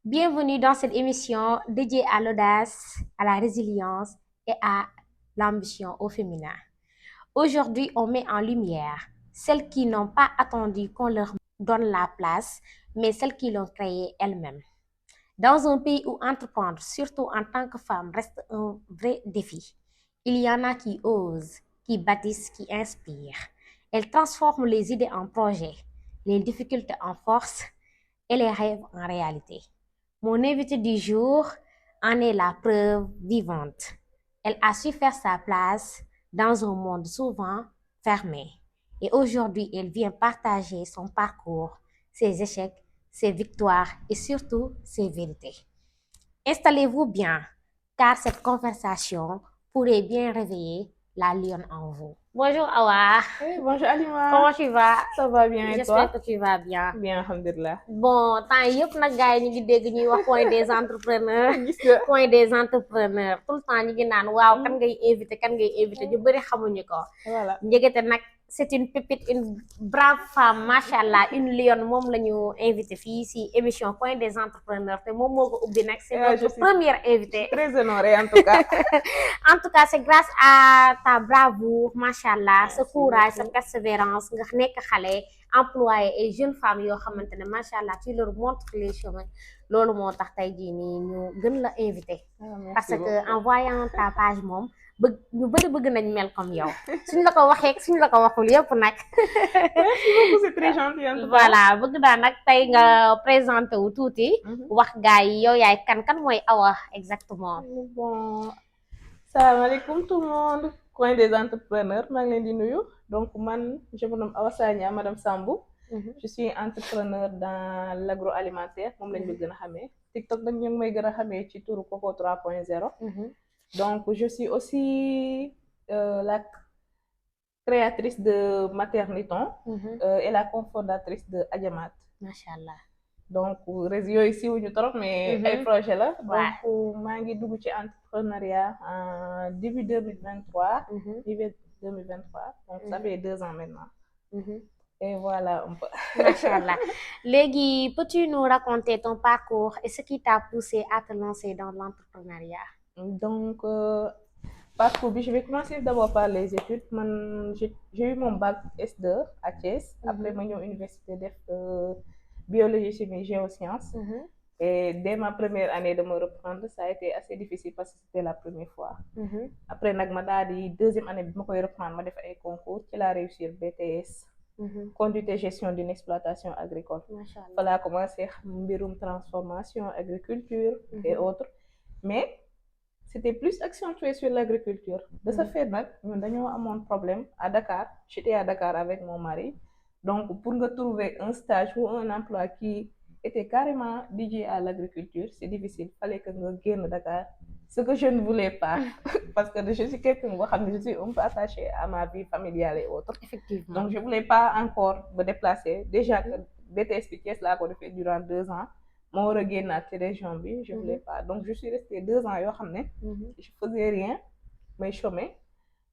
Bienvenue dans cette émission dédiée à l'audace, à la résilience et à l'ambition au féminin. Aujourd'hui, on met en lumière celles qui n'ont pas attendu qu'on leur donne la place, mais celles qui l'ont créée elles-mêmes. Dans un pays où entreprendre, surtout en tant que femme, reste un vrai défi, il y en a qui osent, qui bâtissent, qui inspirent. Elles transforment les idées en projets, les difficultés en force et les rêves en réalité. Mon invité du jour en est la preuve vivante. Elle a su faire sa place dans un monde souvent fermé. Et aujourd'hui, elle vient partager son parcours, ses échecs, ses victoires et surtout ses vérités. Installez-vous bien, car cette conversation pourrait bien réveiller la lionne en vous. Bonjour Awa, Oui, bonjour Alima. comment tu vas? Ça va bien et J'espère toi? que tu vas bien. Bien, alhamdulillah. Bon temps yëpp nag gars yi ñu ngi dégg ñuy wax point des entrepreneurs Gis nga. point des entrepreneurs tout le temps ñu ngi naan waaw kan ngay invité ñu bëri xamuñu ko Voilà. njëgate nag c'est une pépite une brave femme macha allah une lionne moom la ñu invité fii si émission point des entrepreneurs te moom moo ko ubbi nag c'est Je notre suis première invitée très honorée en tout cas. en tout cas c'est grâce à ta bravoure macha allah sa Merci courage sa beaucoup. persévérance nga nekk xale employé et jeune femme yoo xamante ne macha allah tu leur montres les chemins loolu moo tax tey jii nii ñu gën la invité parce Merci que beaucoup. en voyant ta page moom bëgg ñu bëgg nañ mel comme yow suñ la ko waxee suñ la ko waxul yëpp nag Merci beaucoup, c'est très gentil en tout cas. voilà bëgg naa nag tey nga présenté wu tuuti wax gars yi yow yaay kan mooy Awa exactement. Bon, salam alaikum tout le monde. Coin des entrepreneurs, maa ngi leen di nuyu. Donc man, je me nomme Awa Sagna, Madame Sambou. Je suis entrepreneur dans l'agroalimentaire, moom lañ ma gën a xamee. TikTok nag ñu ngi may gën a xamee ci turu Coco 3.0. Donc je suis aussi la créatrice de Materniton et la cofondatrice de Adjamat. macha allah. Donc yooyu siiwuñu trop mais ay projet la. Ouais. Donc maa ngi dugg ci entrepreneuriat en début 2023. Début 2023 donc ça fait 2 ans maintenant. Et voilà un peu. macha allah léegi peux-tu nous raconter ton parcours et ce qui t'a poussé à te lancer dans l'entrepreneuriat. Donc parcours bi je vais commencer d'abord par les études man j'ai eu mon bac S2 à Thiès. Après ma ñëw université def biologie chimie géosciences. Et dès ma première année de me reprendre ça a été assez difficile parce que c'était la première fois. Après nag ma daal di deuxième année bi ma koy reprendre ma def ay concours ci laa réussir BTS. Conduite et gestion d'une exploitation agricole. macha allah Voilà commencé xam mbirum transformation agriculture et autres mais c'était plus accentué sur l'agriculture. De ce fait nag ñun dañoo amoon problème à Dakar. J'étais à Dakar avec mon mari donc pour nga trouver un stage ou un emploi qui était carrément dédié à l'agriculture c'est difficile fallait que nga génn Dakar ce que je ne voulais pas parce que je suis quelqu'un boo xam ne je suis un peu attachée à ma vie familiale et autres. effectivement Donc je voulais pas encore me déplacer déjà que BTS bi Thiès laa ko defee durant 2 ans ma war a génnaat ci région bi je voulais pas donc je suis restée 2 ans yoo xam ne je faisais rien may chômer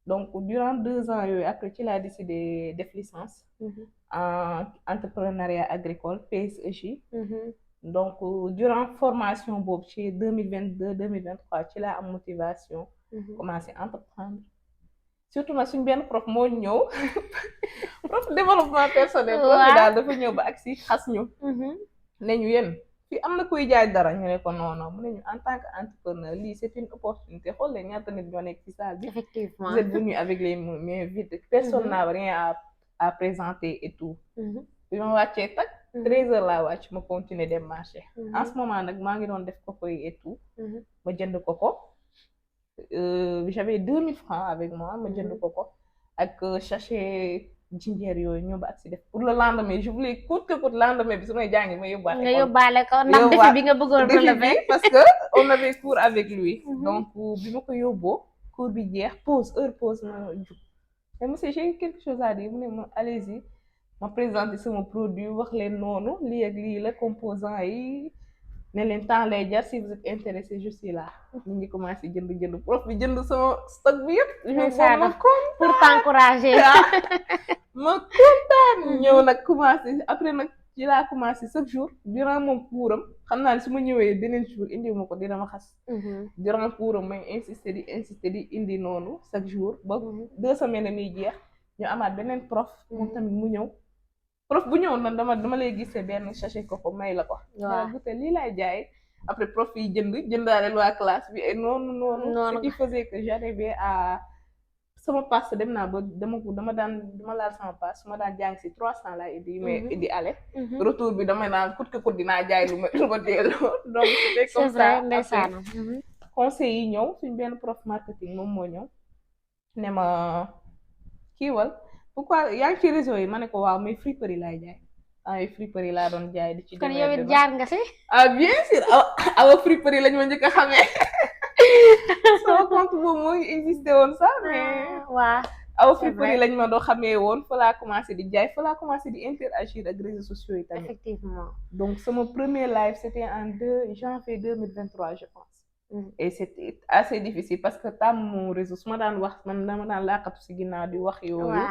donc durant 2 ans yooyu après ci laa décidé def licence en entrepreneuriat agricole PSEJ. Donc durant formation boobu ci 2022 2023 ci laa am motivation commencer entreprendre surtout nag suñ benn prof moo ñëw prof développement personnel prof bi daal dafa ñëw ba ak si xas ñu ne ñu yéen fii am na kuy jaay dara ñu ne ko non non mu ne ñu en tant que entrepreneur lii c'est une opportunité xool leen ñaata nit ñoo nekk ci salle bi effectivement vous êtes venu avec les mains vides personne n'a rien à présenter et tout bi ma wàccee tak 13 heures laa wàcc ma continuer dem marché en ce moment nag maa ngi doon def coco yi et tout ma jënd coco j'avais 2000 francs avec moi ma jënd coco ak sachet jinjeer yooyu ñëw ba ak si def pour le lendemain je voulais coûte que coûte lendemain bi su may jàngi ma yóbbaale nga yóbbaale ko ndax défi bi nga bëggoon relever parce que on avait cours avec lui donc bi ma ko yóbboo cours bi jeex heure pause ma jug mais monsieur j'ai quelque chose à dire mu ne ma allez-y ma présenter sama produit wax leen noonu lii ak lii la composant yi ne leen temps lay jar si vous êtes intéressé je suis là nit ñi commencé jënd prof bi jënd sama stock bi yëpp ma pour t'encourager ma kontaan ñëw nag commencé après nag ci laa commencé chaque jour durant moom kuuram xam naa ne su ma ñëwee beneen jour indi ma ko dina ma xas. durant kuuram may insister di indi noonu chaque jour ba 2 semaines muy jeex ñu amaat beneen prof moom tamit mu ñëw prof bu ñëw nag dama lay gisee benn sachet ko may la ko. waaw bu lii laay jaay après prof yi jëndaale waa classe bi et noonu. ce qui faisait que j'arrivais à sama passe dem naa ba dama laal sama passe su ma daan jàng si 300 laa indi mais indi aller retour bi dama naan kut ko dinaa jaay lu ma delloo donc c'était comme ça après conseil yi ñëw suñ benn prof marketing moom moo ñëw ne ma kiiwal pourquoi yaa ngi ci réseau yi ma ne ko waaw mais friperie laay jaay ay friperie laa doon jaay di ci kon yow it jaar nga si bien sûr awa friperie lañ ma njëkk a xamee sama compte boobu mooy existé woon sax mais waaw awa friperie lañ ma doo xamee woon fa laa commencé di jaay fa laa commencé di interagir ak réseaux sociaux yi tamit effectivement donc sama premier live c'était en janvier 2023 je pense et c'était assez difficile parce que tam mon réseau su ma daan wax man dama daan laqatu si ginnaaw di wax yooyu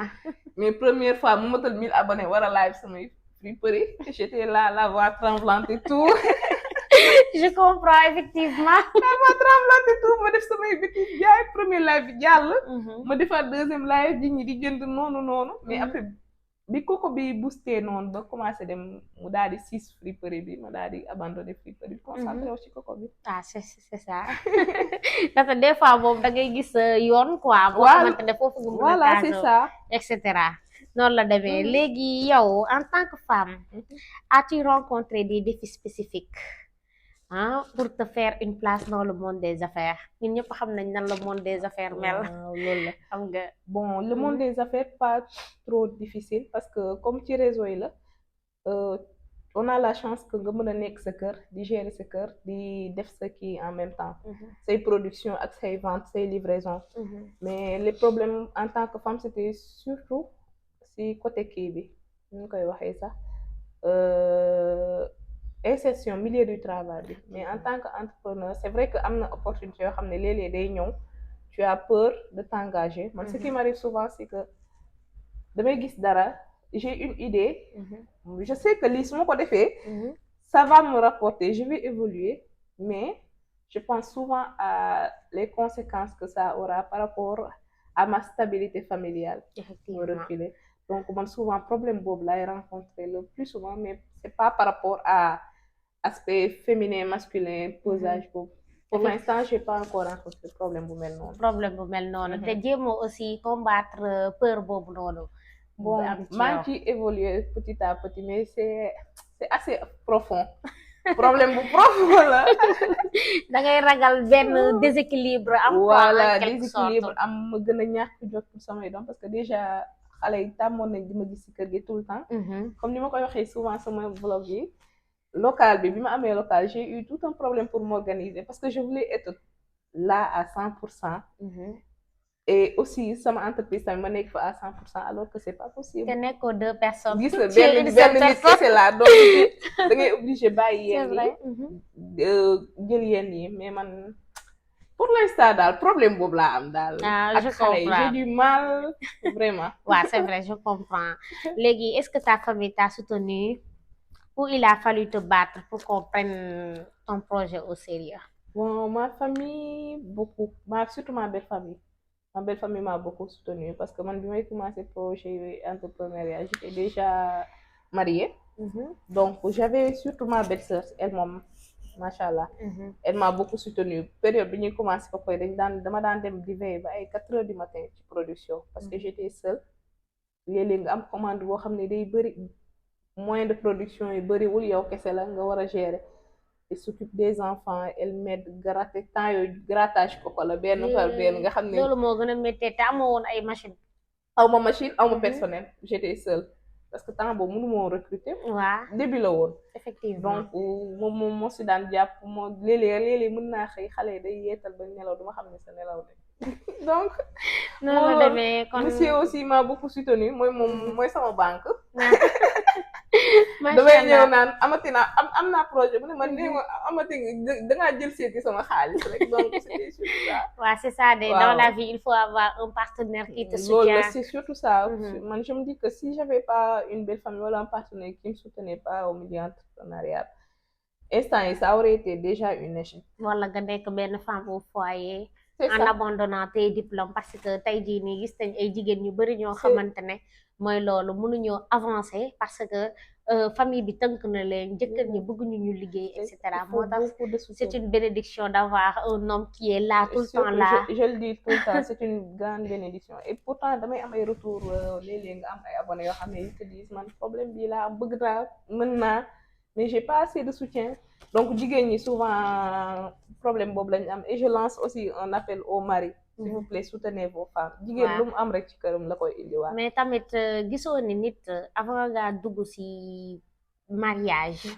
mais première fois mu matal 1000 abonnés war a live samay friperie j'étais là la voix tremblante et tout je comprends effectivement la voix tremblante et tout ma def samay bêtises jaay premier live bi jàll ma defaat deuxième live ji ñi di jënd noonu mais après bi koko bi boosté noonu ba commencé dem mu daal di 6 friperie bi ma daal di abandonné friperie bi concentré wu ci koko bi c'est ça parce que des fois boobu da ngay gis yoon quoi boo xamante ne foofu nga mën a voilà c'est ça et cetera noonu la demee léegi yow en tant que femme as-tu rencontré des défis spécifiques pour te faire une place dans le monde des affaires ñun ñëpp xam nañ nan le monde des affaires mel loolu la xam nga bon le monde des affaires pas trop difficile parce que comme ci réseau yi la on a la chance que nga mën a nekk sa kër di gérer sa kër di def sa kii en même temps say production ak say vente say livraison mais les problèmes en tant que femme c'était surtout si côté kii bi ñu koy waxee sax insertion milieu du travail bi mais en tant que entrepreneur c'est vrai que am na opportunité yoo xam ne léeg-léeg day ñëw tu as peur de t'engager man ce qui m'arrive souvent c'est que damay gis dara j'ai une idée je sais que lii su ma ko defee ça va me rapporter je vais évoluer mais je pense souvent à les conséquences que ça aura par rapport à ma stabilité familiale me reculer donc man souvent problème boobu laay rencontrer le plus souvent mais c'est pas par rapport à aspect féminin masculin posage boobu pour l'instant j'ai pas encore rencontré problème bu mel noonu te jéemoo aussi combattre peur boobu noonu bon maa ngi ci évoluer petit à petit mais c'est assez profond problème bu profond la da ngay ragal benn déséquilibre am voilà déséquilibre am ma gën a ñàkk jot pour samay doom parce que déjà xale yi tàmmoon nañ di ma gis ci kër gi tout le temps comme ni ma koy waxee souvent sama vlog yi local bi ma amee local j'ai eu tout un problème pour m'organiser parce que je voulais être là à 100% et aussi sama entreprise tamit ma nekk fa à 100% alors que c'est pas possible te nekkoo 2 personnes gis nga benn nit kese la donc da ngay obligé bàyyi yenn yi jël yenn yi mais man pour l'instant daal problème boobu laa am daal ak xale yi j'ai du mal vraiment waaw c'est vrai je comprends léegi est-ce que ta famille t'a soutenu ou il a fallu te battre pour qu'on prenne ton projet au sérieux bon ma famille beaucoup surtout ma belle famille m'a beaucoup soutenu parce que man bi may commencé projet entrepreneuriat j'étais déjà mariée donc j'avais surtout ma belle-sœur elle moom machallah elle m'a beaucoup soutenu période bi ñuy commencé ko koy dama daan dem di veiller ba ay 4 heures du matin ci production parce que j'étais seule léeg-léeg nga am commande boo xam ne day bëri moyen de production yi bëriwul yow kese la nga war a gérer elle s'occupe des enfants elle m'aide gratter temps yooyu grattage ko la benn par benn nga xam ne loolu moo gën a métti te amoo woon ay machine aw ma machine aw ma personnel j'étais seule parce que temps boobu mënu moo recruter waaw début la woon effectivement donc moom moo si daan jàpp moo léeg-léeg mën naa xëy xale day yeetal ba nelaw duma xam ne sa nelaw de donc noonu la demee kon monsieur aussi m'a beaucoup soutenu mooy sama banque damay ñëw machallah. naan amati naa am naa projet bu ne man nee ma amati dangaa jël seeti sama xaalis rek donc c'était surtout ça. Ouais, c'est ça, dans la waaw vie, il faut avoir un partenaire qui te loolu la soutient. c'est surtout ça. Mhm. Man je me dis que si j'avais pas une belle famille wala un partenaire qui me soutenait pas au milieu entrepreneurial instant yi ça aurait été déjà une échec. Wala nga nekk benn femme au foyer c'est en ça abandonnant tes diplômes parce que tey jii nii gis nañ ay jigéen ñu bari ñoo c'est xamante ne mooy loolu mënuñoo avancer parce que famille bi tënk na leen jëkkër ñi bëgguñu ñu liggéey et il cetera faut moo tax beaucoup de soutien. c'est une bénédiction d'avoir un homme qui est là tout le temps là. Je le dis tout le temps c'est une grande bénédiction et pourtant damay am ay retour léeg-léeg nga am ay abonnés yoo xam ne ils te disent man problème bii laa am bëgg naa mën naa mais j'ai pas assez de soutien donc jigéen ñi souvent problème boobu lañu am et je lance aussi un appel aux maris s'il vous plaît soutenez vos femmes jigéen lu mu am rek ci këram la koy indiwaat. mais tamit gisoo ni nit avant ngaa dugg ci mariage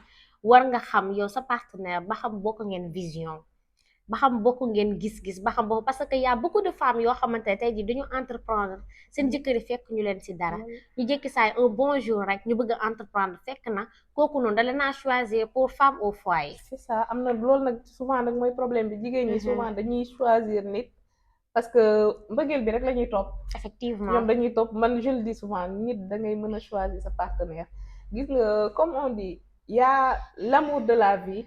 war nga xam yow sa partenaire ba xam bokk ngeen vision ba xam bokk ngeen gis-gis ba xam bokk parce que y a beaucoup de femmes yoo xamante ne tey jii dañu entreprendre seen jëkkër yi fekk ñu leen ci dara ñu jékki saay un bon jour rek ñu bëgg a entreprendre fekk na kooku noonu da leen a choisir pour femme au foyer. c'est ça am na loolu nag souvent nag mooy problème bi jigéen ñi souvent dañuy choisir nit parce que mbëggeel bi rek la ñuy topp. effectivement ñoom dañuy topp man je le dis souvent nit da ngay mën a choisir sa partenaire gis nga comme on dit y a l'amour de la vie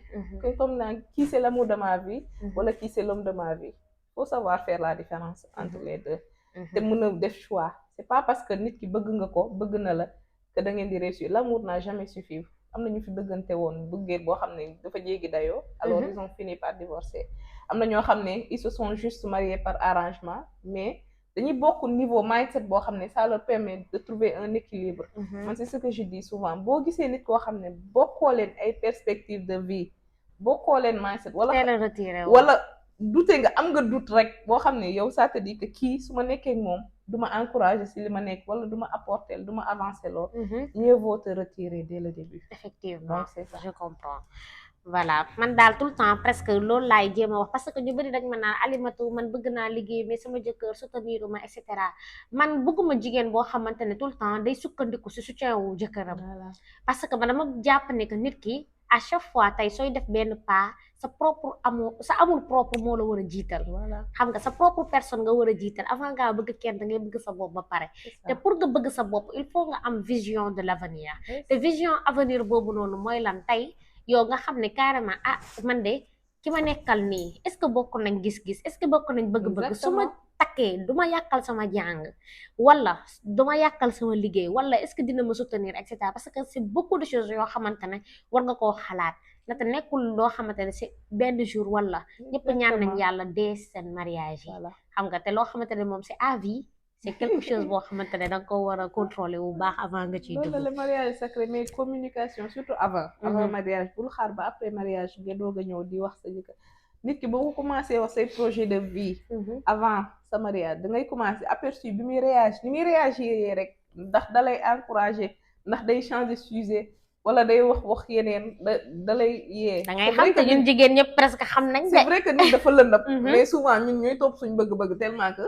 comme naan qui c'est l'amour de ma vie wala qui c'est l'homme de ma vie faut savoir faire la différence entre les deux te mën a def choix c'est pas parce que nit ki bëgg nga ko bëgg na la que da ngeen di réussir l'amour n'a jamais suffi am na ñu fi bëggante woon bëggee boo xam ne dafa jéggi dayoo alors ils ont fini par divorcer am na ñoo xam ne ils se sont juste mariés par arrangement mais dañuy bokk niveau mindset boo xam ne ça leur permet de trouver un équilibre man c'est ce que je dis souvent boo gisee nit koo xam ne bokkoo leen ay perspectives de vie bokkoo leen mindset wala dute nga am nga doute rek boo xam ne yow ça te dit que kii su ma nekkee moom du ma encourager si li ma nekk wala du ma apporter du ma avancer lool mieux vaut te retirer dès le début. effectivement donc c'est ça je comprends. voilà man daal tout le temps presque loolu laay jéem a wax parce que ñu bëri dañ ma naan Alimatu man bëgg naa liggéey mais sama jëkkër soutenir ma et cetera man bëgguma jigéen boo xamante ne tout le temps day sukkandiku si soutien wu jëkkëram parce que man dama jàpp ne que nit ki à chaque fois tey sooy def benn pas sa propre amour sa amour propre moo la war a jiital xam nga sa propre personne nga war a jiital avant ngaa bëgg kenn da ngay bëgg sa bopp ba pare te pour nga bëgg sa bopp il faut nga am vision de l'avenir te vision avenir boobu noonu mooy lan tey yow nga xam ne carrément ah man de ki ma nekkal nii est-ce que bokk nañ gis-gis est-ce que bokk nañ bëgg-bëgg su ma takkee du ma yàqal sama jàng wala du ma yàqal sama liggéey wala est-ce que dina ma soutenir et cetera parce que c'est beaucoup de choses yoo xamante ne war nga koo xalaat na te nekkul loo xamante ne c'est benn jour wala ñëpp ñaan nañ yàlla dee seen mariage yi xam nga te loo xamante ne moom c'est à vie c'est quelque chose boo xamante ne da nga ko war a contrôler bu baax avant nga ciy dugg. loolu le mariage sacré mais communication surtout avant mariage bul xaar ba après mariage nga doog a ñëw di wax sa jëkkër nit ki boo ko commencé wax say projet de vie avant sa mariage da ngay commencé aperçu bi muy réagir rek ndax dalay encourager ndax day changer sujet wala day wax yeneen da lay yee. da ngay xam te ñun jigéen ñëpp presque xam nañ de. c'est vrai que nit dafa lëndëm. mais souvent ñun ñooy topp suñ bëgg-bëgg tellement que.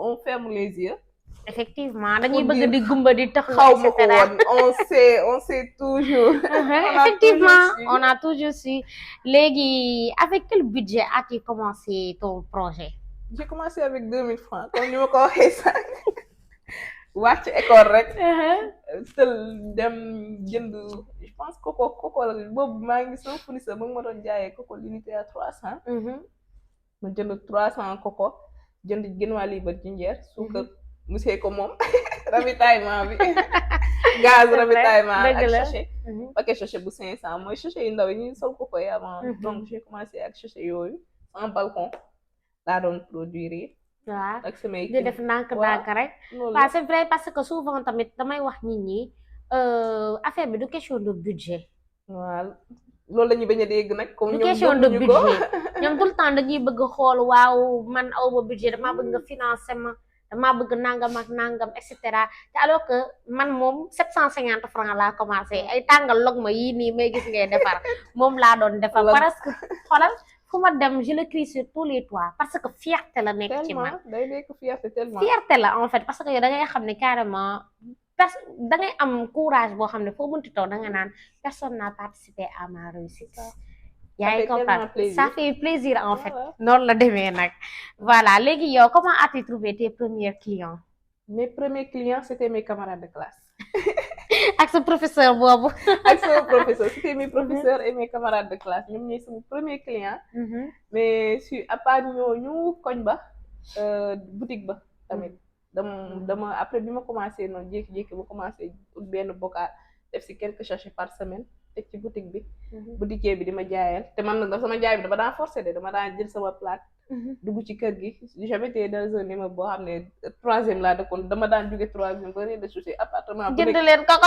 on ferme les yeux. effectivement dañuy bëgg di gumba di tax. xaw ma ko woon on sait toujours. effectivement on a toujours su léegi avec quel budget as-tu commencé ton projet. j'ai commencé avec 2000 francs comme ni ma ko waxee sànq. wàcc école rek. tël dem jënd je pense coco la boobu maa ngi sama fournisseur ba ma doon jaayee coco l'unité à 300. ma jënd 300 coco jënd genn-waa liibar jinjeer suukar musee ko moom ravitaillement bi gaz ravitaillement ak sachet paquet sachet bu 500 mooy sachet yu ndaw yi ñuy sol coco yi avant donc j'ai commencé ak sachet yooyu en balcon laa doon produire waaw ak samay di def ndànk rek waaw c'est vrai parce que souvent tamit damay wax nit ñi affaire bi du question de budget waaw loolu la ñuy bañ a dégg nag comme du question de budget ñoom tout le temps dañuy bëgg xool waaw man aw ma budget damaa bëgg nga financer ma damaa bëgg nangam ak nangam et cetera te alors que man moom 750 francs laa commencé ay tàngal log ma yii nii may gis ngay defar moom laa doon defar parce que xoolal fu ma dem je le crie sur tous les toits parce que fierté la nekk ci man day nekk fierté tellement fierté la en fait parce que yow da ngay xam ne carrément da ngay am courage boo xam ne foo mënti toog da nga naan personne n'a participé à ma réussite. yaa ngi comprendre ça fait plaisir en fait noonu la demee nag voilà léegi yow comment as-tu trouvé tes premiers clients? Mes premiers clients c'était mes camarades de classe. ak sa professeur boobu. ak sama professeur c'était mes professeurs et mes camarades de classe ñoom ñooy sama premier client. mais à part ñooñu koñ ba boutique ba tamit dama après bi ma commencé noonu jékki-jékki ma commencé ut benn bocal def si quelques sachets par semaine teg ci boutique bi. boutiquier bi di ma jaayal te man nag sama jaay bi dama daan forcé de dama daan jël sama plaque. dugg ci kër gi j'habitais dans un immeuble boo xam ne 3e laa dëkkoon dama daan jóge 3e ba rez-de-chaussée appartement. jënd leen koko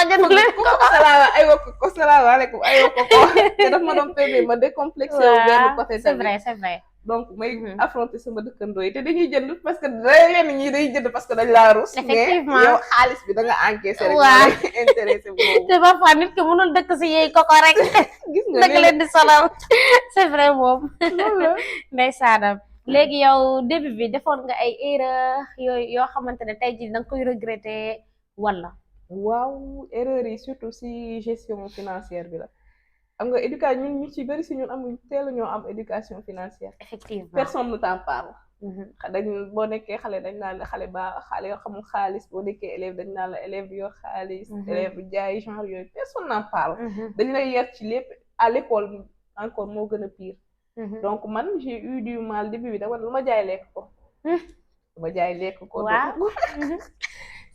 salaamaaleykum aywa koko te daf ma doon permettre ma décomplexé wu benn côté tamit c'est vrai donc may affronter sama dëkkandoo yi te dañuy jënd parce que yenn ñi day jënd parce que dañ laa rus. effectivement mais yow xaalis bi da nga encaissé rek. waaw intéressé boobu. te parfois nit ki mënul dëkk si yeey koko rek. gis nga dëgg leen di solal c'est vrai moom. loolu ndeysaanam léegi yow début bi defoon nga ay erreur yooyu yoo xamante ne tey jii da nga koy regretter wala. waaw erreur yi surtout si gestion financière bi la. am nga éducation ñun ñu ci bëri si ñun amuñ teel ñoo am éducation financière. effectivement personne ne t'en parle. dañ boo nekkee xale dañ naan la xale yoo xamul xaalis boo nekkee élève dañ naan la élève yor xaalis. élève jaay genre yooyu personne n'en parle. dañ lay yar ci lépp à l'école encore moo gën a pire. donc man j'ai eu du mal début bi dama lu ma jaay lekk ko. lu ma jaay lekk ko. waaw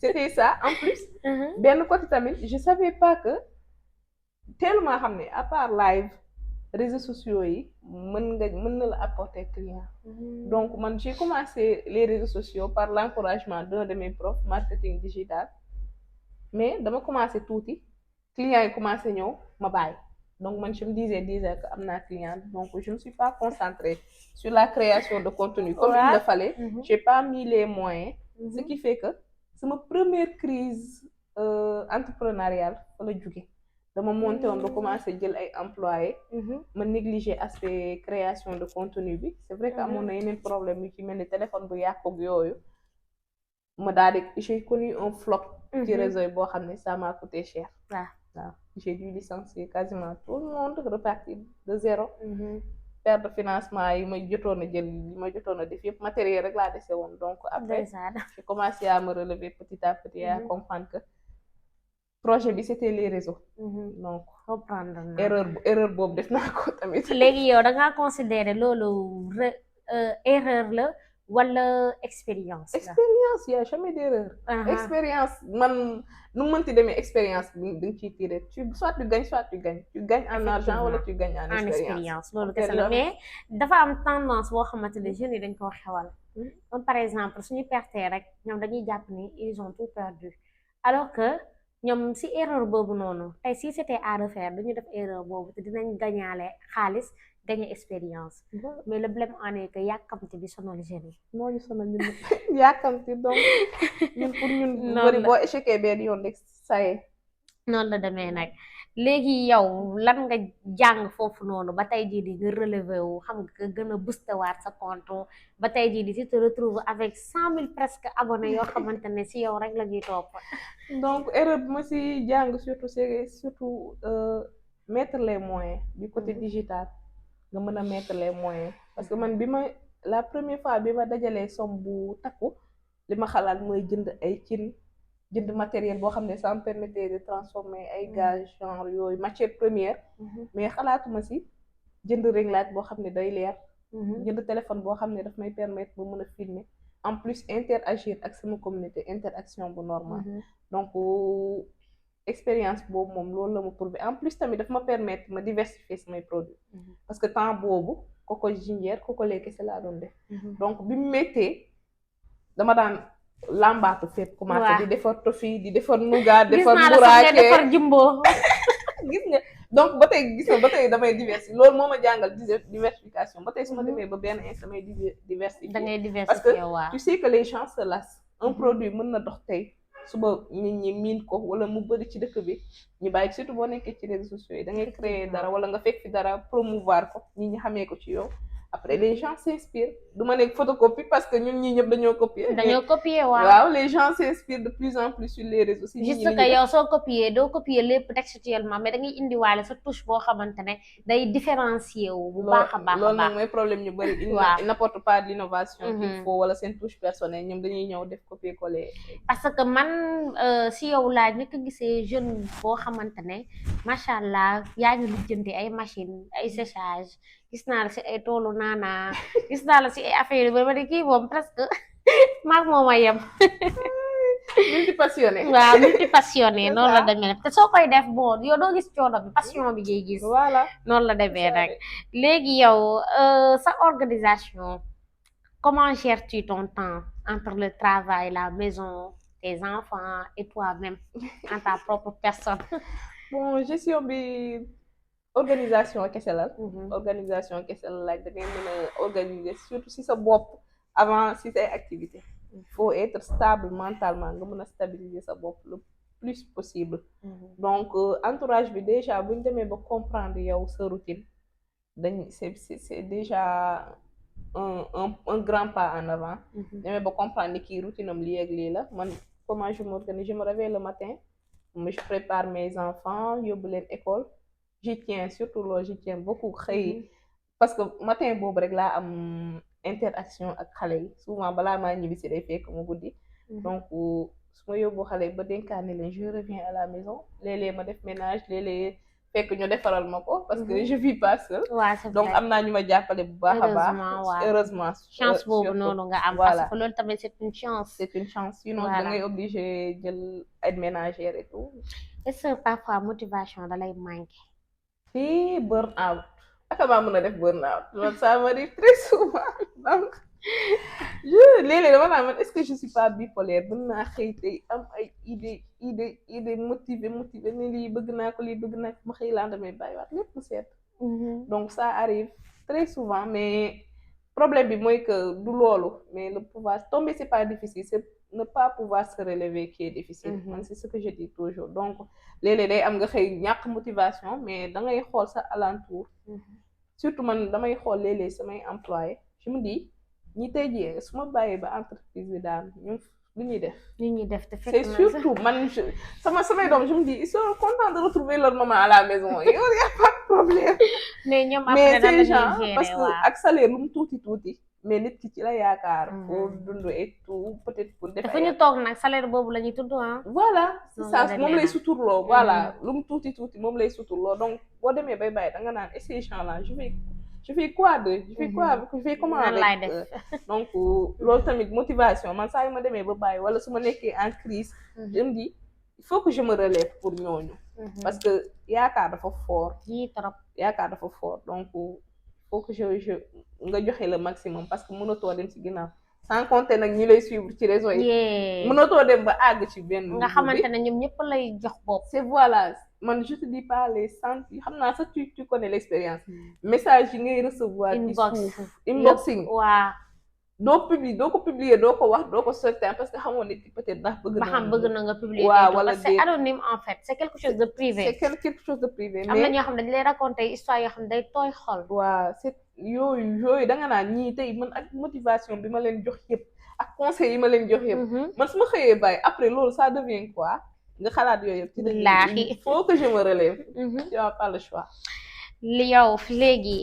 c'était ça en plus. benn côté tamit je savais pas que. tellement xam ne à part live réseaux sociaux yi mën na la apporter client. donc man j'ai commencé les réseaux sociaux par l'encouragement d'un de mes profs marketing digital mais dama commencé tuuti clients yi commencé ñëw ma bàyyi donc man je me disais que am naa client donc je ne suis pas concentrée sur la création de contenu comme il le fallait. J'ai pas mis les moyens. Ce qui fait que sama première crise entrepreneuriale fa la jóge dama monté woon ba commencé jël ay employés. ma négliger aspect création de contenu bi c'est vrai que amoon na yeneen problème yu ci mel ni téléphone bu yàqu ak yooyu ma daal di j'ai connu un flop ci réseau yi boo xam ne ça m'a coûté cher. waaw j'ai dû licencier quasiment tout le monde repartir de zéro. perte de financement yi ma jotoon a jël yi ma jotoon a def yëpp matériel rek laa dese woon donc après j'ai commencé à me relever petit à petit à comprendre que projet bi c'était les réseaux. donc comprendre erreur boobu def naa ko tamit. léegi yow da ngaa considérer loolu erreur la wala expérience la. expérience y a jamais d'erreur. expérience man nu mënti demee expérience bi da nga ciy tiré soit tu gagnes en argent wala tu gagnes en expérience. loolu kese la mais dafa am tendance boo xamante ne jeunes yi dañ ko xewal. comme par exemple suñu pertee rek ñoom dañuy jàpp ni ils ont tout perdu alors que. ñoom si erreur boobu noonu tey si c'était à refaire dañu def erreur boobu te dinañ gañaale xaalis gagner expérience mais le problème en est que yàkkamti bi sonal jeunes yi. moo ñu sonal ñun yàkkamti donc ñun pour ñun. bëri boo échecé benn yoon rek saye noonu la demee nag léegi yow lan nga jàng foofu noonu ba tey jii di nga relever wu xam nga gën a booster waat sa compte ba tey jii di tu te retrouves avec 100 000 presque abonnés yoo xamante ne si yow rek la ñuy topp. donc erreur bi ma si jàng surtout c'est surtout mettre les moyens du côté digital nga mën a mettre les moyens parce que man la première fois bi ma dajalee somme bu takku li ma xalaat mooy jënd ay cin jënd matériel boo xam ne ça me permettait de transformer ay gaz genre yooyu matière première. mais xalaatuma si jënd réglage boo xam ne day leer. jënd téléphone boo xam ne daf may permettre ba mën a filmer en plus interagir ak sama communauté interaction bu normal. donc expérience boobu moom loolu la ma prouvé en plus tamit daf ma permettre ma diversifier samay produits. parce que temps boobu coco gingembre coco lait kese laa doon def. donc bi mu méttee dama daan lambaatu fépp. commencé di defar tofi di defar nougat defar buraake defar jumbo. gis nga donc ba tey damay diversifier loolu moo ma jàngal diversification ba tey su ma demee ba benn instant damay diversifier. da ngay diversifier parce que tu sais que les gens se lassent. un produit mën na dox tey suba nit ñi miin ko wala mu bëri ci dëkk bi ñu bàyyi surtout boo nekkee ci réseaux sociaux yi da ngay créer dara wala nga fekk fi dara promouvoir ko nit ñi xamee ko ci yow après les gens s'inspirent du ma nekk photocopie parce que ñun ñii ñëpp dañoo copier. dañoo copier waaw les gens s'inspirent de plus en plus sur les réseaux sociaux. juste que yow soo copier doo copier lépp textuellement mais da ngay indiwaale sa touche boo xamante ne day différencier wu bu baax a baax a loolu nag baax mooy problème ñu bëri. il n'apporte pas de l'innovation qu'il faut wala seen touche personnelle ñoom dañuy ñëw def copier coller. parce que man si yow laa njëkk a gisee jeune boo xamante ne macha allah yaa ngi lijjanti ay machine ay séchage gis naa la si ay toolu naanaa gis naa la si ay affaire yu ba ma ne kii moom presque maag moom a yem. multipassionné. waaw multipassionné noonu la demee te soo koy def bon yow doo gis coono bi passion bi ngay gis. voilà noonu la demee nag léegi yow sa organisation comment gères-tu ton temps entre le travail la maison tes enfants et toi-même en ta propre personne. bon gestion bi organisation kese la. organisation kese la laaj da ngay mën a organiser surtout si sa bopp avant si say activité il faut être stable mentalement nga mën a stabiliser sa bopp le plus possible. donc entourage bi déjà bu ñu demee ba comprendre yow sa routine dañ c'est déjà un grand pas en avant. demee ba comprendre ni kii routine am lii ak lii la man comment je m'organise je me réveille le matin je prépare mes enfants yóbbu leen école j'y tiens surtout loolu j'y tiens beaucoup xëy parce que matin boobu rek laa am interaction ak xale yi souvent balaa maa ñibbi si day fekk mu guddi. donc su ma yóbbu xale yi ba dénkaane leen je reviens à la maison léeg-léeg ma def ménage léeg-léeg fekk ñu defaral ma ko parce que je vis pas seule. donc am naa ñu ma jàppale bu baax a baax. heureusement chance boobu noonu nga am. parce que loolu tamit c'est une chance. c'est une chance sinon da ngay obligé jël aide ménagère et tout. est-ce que parfois motivation da lay manqué. fii burn out aka maa mën a def burn out loolu ça m'arrive très souvent donc léeg-léeg dama naa man est-ce que je suis pas bipolaire mën naa xëy tey am ay idée motivé ne lii bëgg naa ko lii bëgg naa ko ma xëy laa damay bàyyiwaat lépp mu seet. donc ça arrive très souvent mais problème bi mooy que du loolu mais le pouvoir tomber c'est pas difficile c'est ne pas pouvoir se relever qui est difficile. man c'est ce que je dis toujours donc léeg-léeg day am nga xëy ñàkk motivation mais da ngay xool sa alentour. surtout man damay xool léeg-léeg samay employé je me dis ñi tey jii su ma bàyyee ba entreprise bi daal ñun lu ñuy def. te fekk c'est surtout man samay doom je me dis ils sont contents de retrouver leur maman à la maison y a pas de problème. mais ñoom après mais ces gens parce que ak salaire lu mu tuuti mais nit ki ci la yaakaar. pour dund et tout peut-être pour. dafa ñu toog nag salaire boobu la ñuy tudd ah. voilà c'est ça moom lay suturloo. voilà lu mu tuuti moom lay suturloo donc boo demee bay bàyyi da nga naan ces gens là je fais quoi je fais comment avec donc loolu tamit motivation man saa yu ma demee ba bàyyi wala su ma nekkee en crise je me dis il faut que je me relève pour ñooñu parce que yaakaar dafa fort yaakaar dafa fort donc faut que je nga joxe le maximum parce que mënatoo dem ci ginnaaw sans compter nag ñi lay suivre ci réseau yi mënatoo dem ba àgg ci benn nga xamante ne ñoom ñëpp lay jox bopp c'est voilà man je te dis pas les cent xam naa sax tu connais l'expérience message yi ngay recevoir ci suuf inboxing waaw doo ko publier doo ko wax doo ko sortir parce que xamoon nit ki peut-être ndax bëgg na nga publier wala parce que c'est anonyme en fait c'est quelque chose de privé c'est quelque chose de privé am na ñoo xam ne dañ lay raconter histoire yoo xam ne day tooy xol waaw c'est yooyu da nga naan ñii tey man ak motivation bi ma leen jox yëpp ak conseil yi ma leen jox yëpp man su ma xëyee bàyyi après loolu ça devient quoi nga xalaat yooyu yëpp ci il faut que je me relève tu n'as pas le choix yow léegi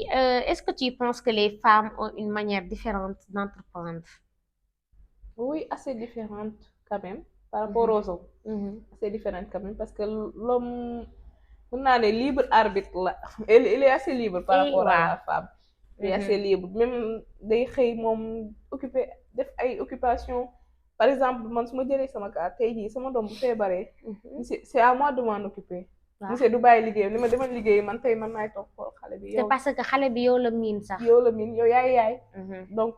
est-ce que tu penses que les femmes ont une manière différente d'entreprendre? Oui, assez différente quand même par rapport aux hommes. Assez différente quand même parce que l'homme mën naa ne libre arbitre la il est assez libre par rapport à la femme. Il est assez libre même day xëy moom occupé def ay occupation par exemple man su ma jëlee sama cas tey jii sama doom bu feebaree c'est à moi de m'en occuper. monsieur du bàyyi liggéeyam ni ma demal liggéey man tey man maay toog xool xale bi. c'est parce que xale bi yow la miin sax. yow la miin yow yaay. donc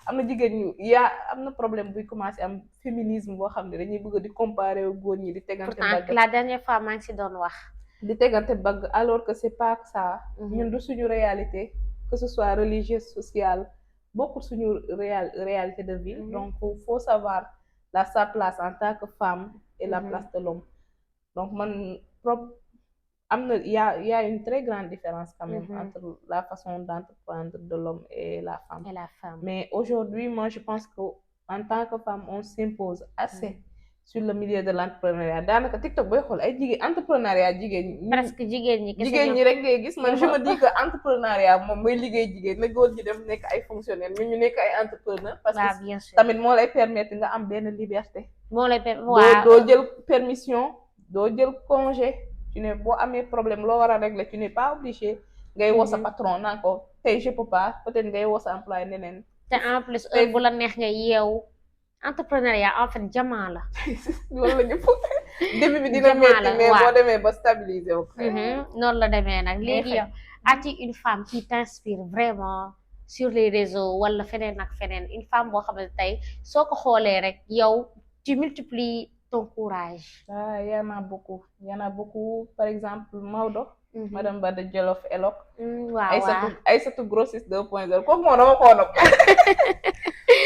am na jigéen ñu am na problème buy commencé am féminisme boo xam ne dañuy bëgg di comparer góor ñi di tegante bagg. pourtant la dernière fois maa ngi si doon wax. di tegante bagg alors que c'est pas ça. ñun du suñu réalité que ce soit religieuse sociale bokkul suñu réalité de vie. donc faut savoir sa place en tant que femme et la place de l'homme donc man il y a une très grande différence quand même entre la façon d'entreprendre de l'homme et la femme. Mais aujourd'hui, moi, je pense que en tant que femme, on s'impose assez sur le milieu de l'entrepreneuriat. Daanaka TikTok booy xool ay jigéen entrepreneuriat jigéen presque jigéen ñi rek ngay gis man je me dis que entrepreneuriat moom mooy liggéey jigéen na góor ñi dem nekk ay fonctionnaire ñu nekk ay entrepreneur parce que tamit moo lay permettre nga am benn liberté. moo lay permettre doo jël permission doo jël congé. Tu n'es boo amee problème loo war a régler tu n'es pas obligé ngay woo sa patron naan ko tey je peux pas peut-être ngay woo sa employé neneen. te en plus heure bu la neex nga yeewu entrepreneuriat en fait jamaa la. loolu la ñëpp début bi dina métti mais boo demee ba stabiliser wu. noonu la demee nag léegi yow as-tu une femme qui t'inspire vraiment sur les réseaux wala feneen ak feneen une femme boo xam ne tey soo ko xoolee rek yow tu multiplies ton courage. Ah, il y en a beaucoup. Il y en a beaucoup. Par exemple, Maodo, Madame Bada Jolof Elok. Aïssatou grossiste 2.0. Kooku moom dama ko nopp.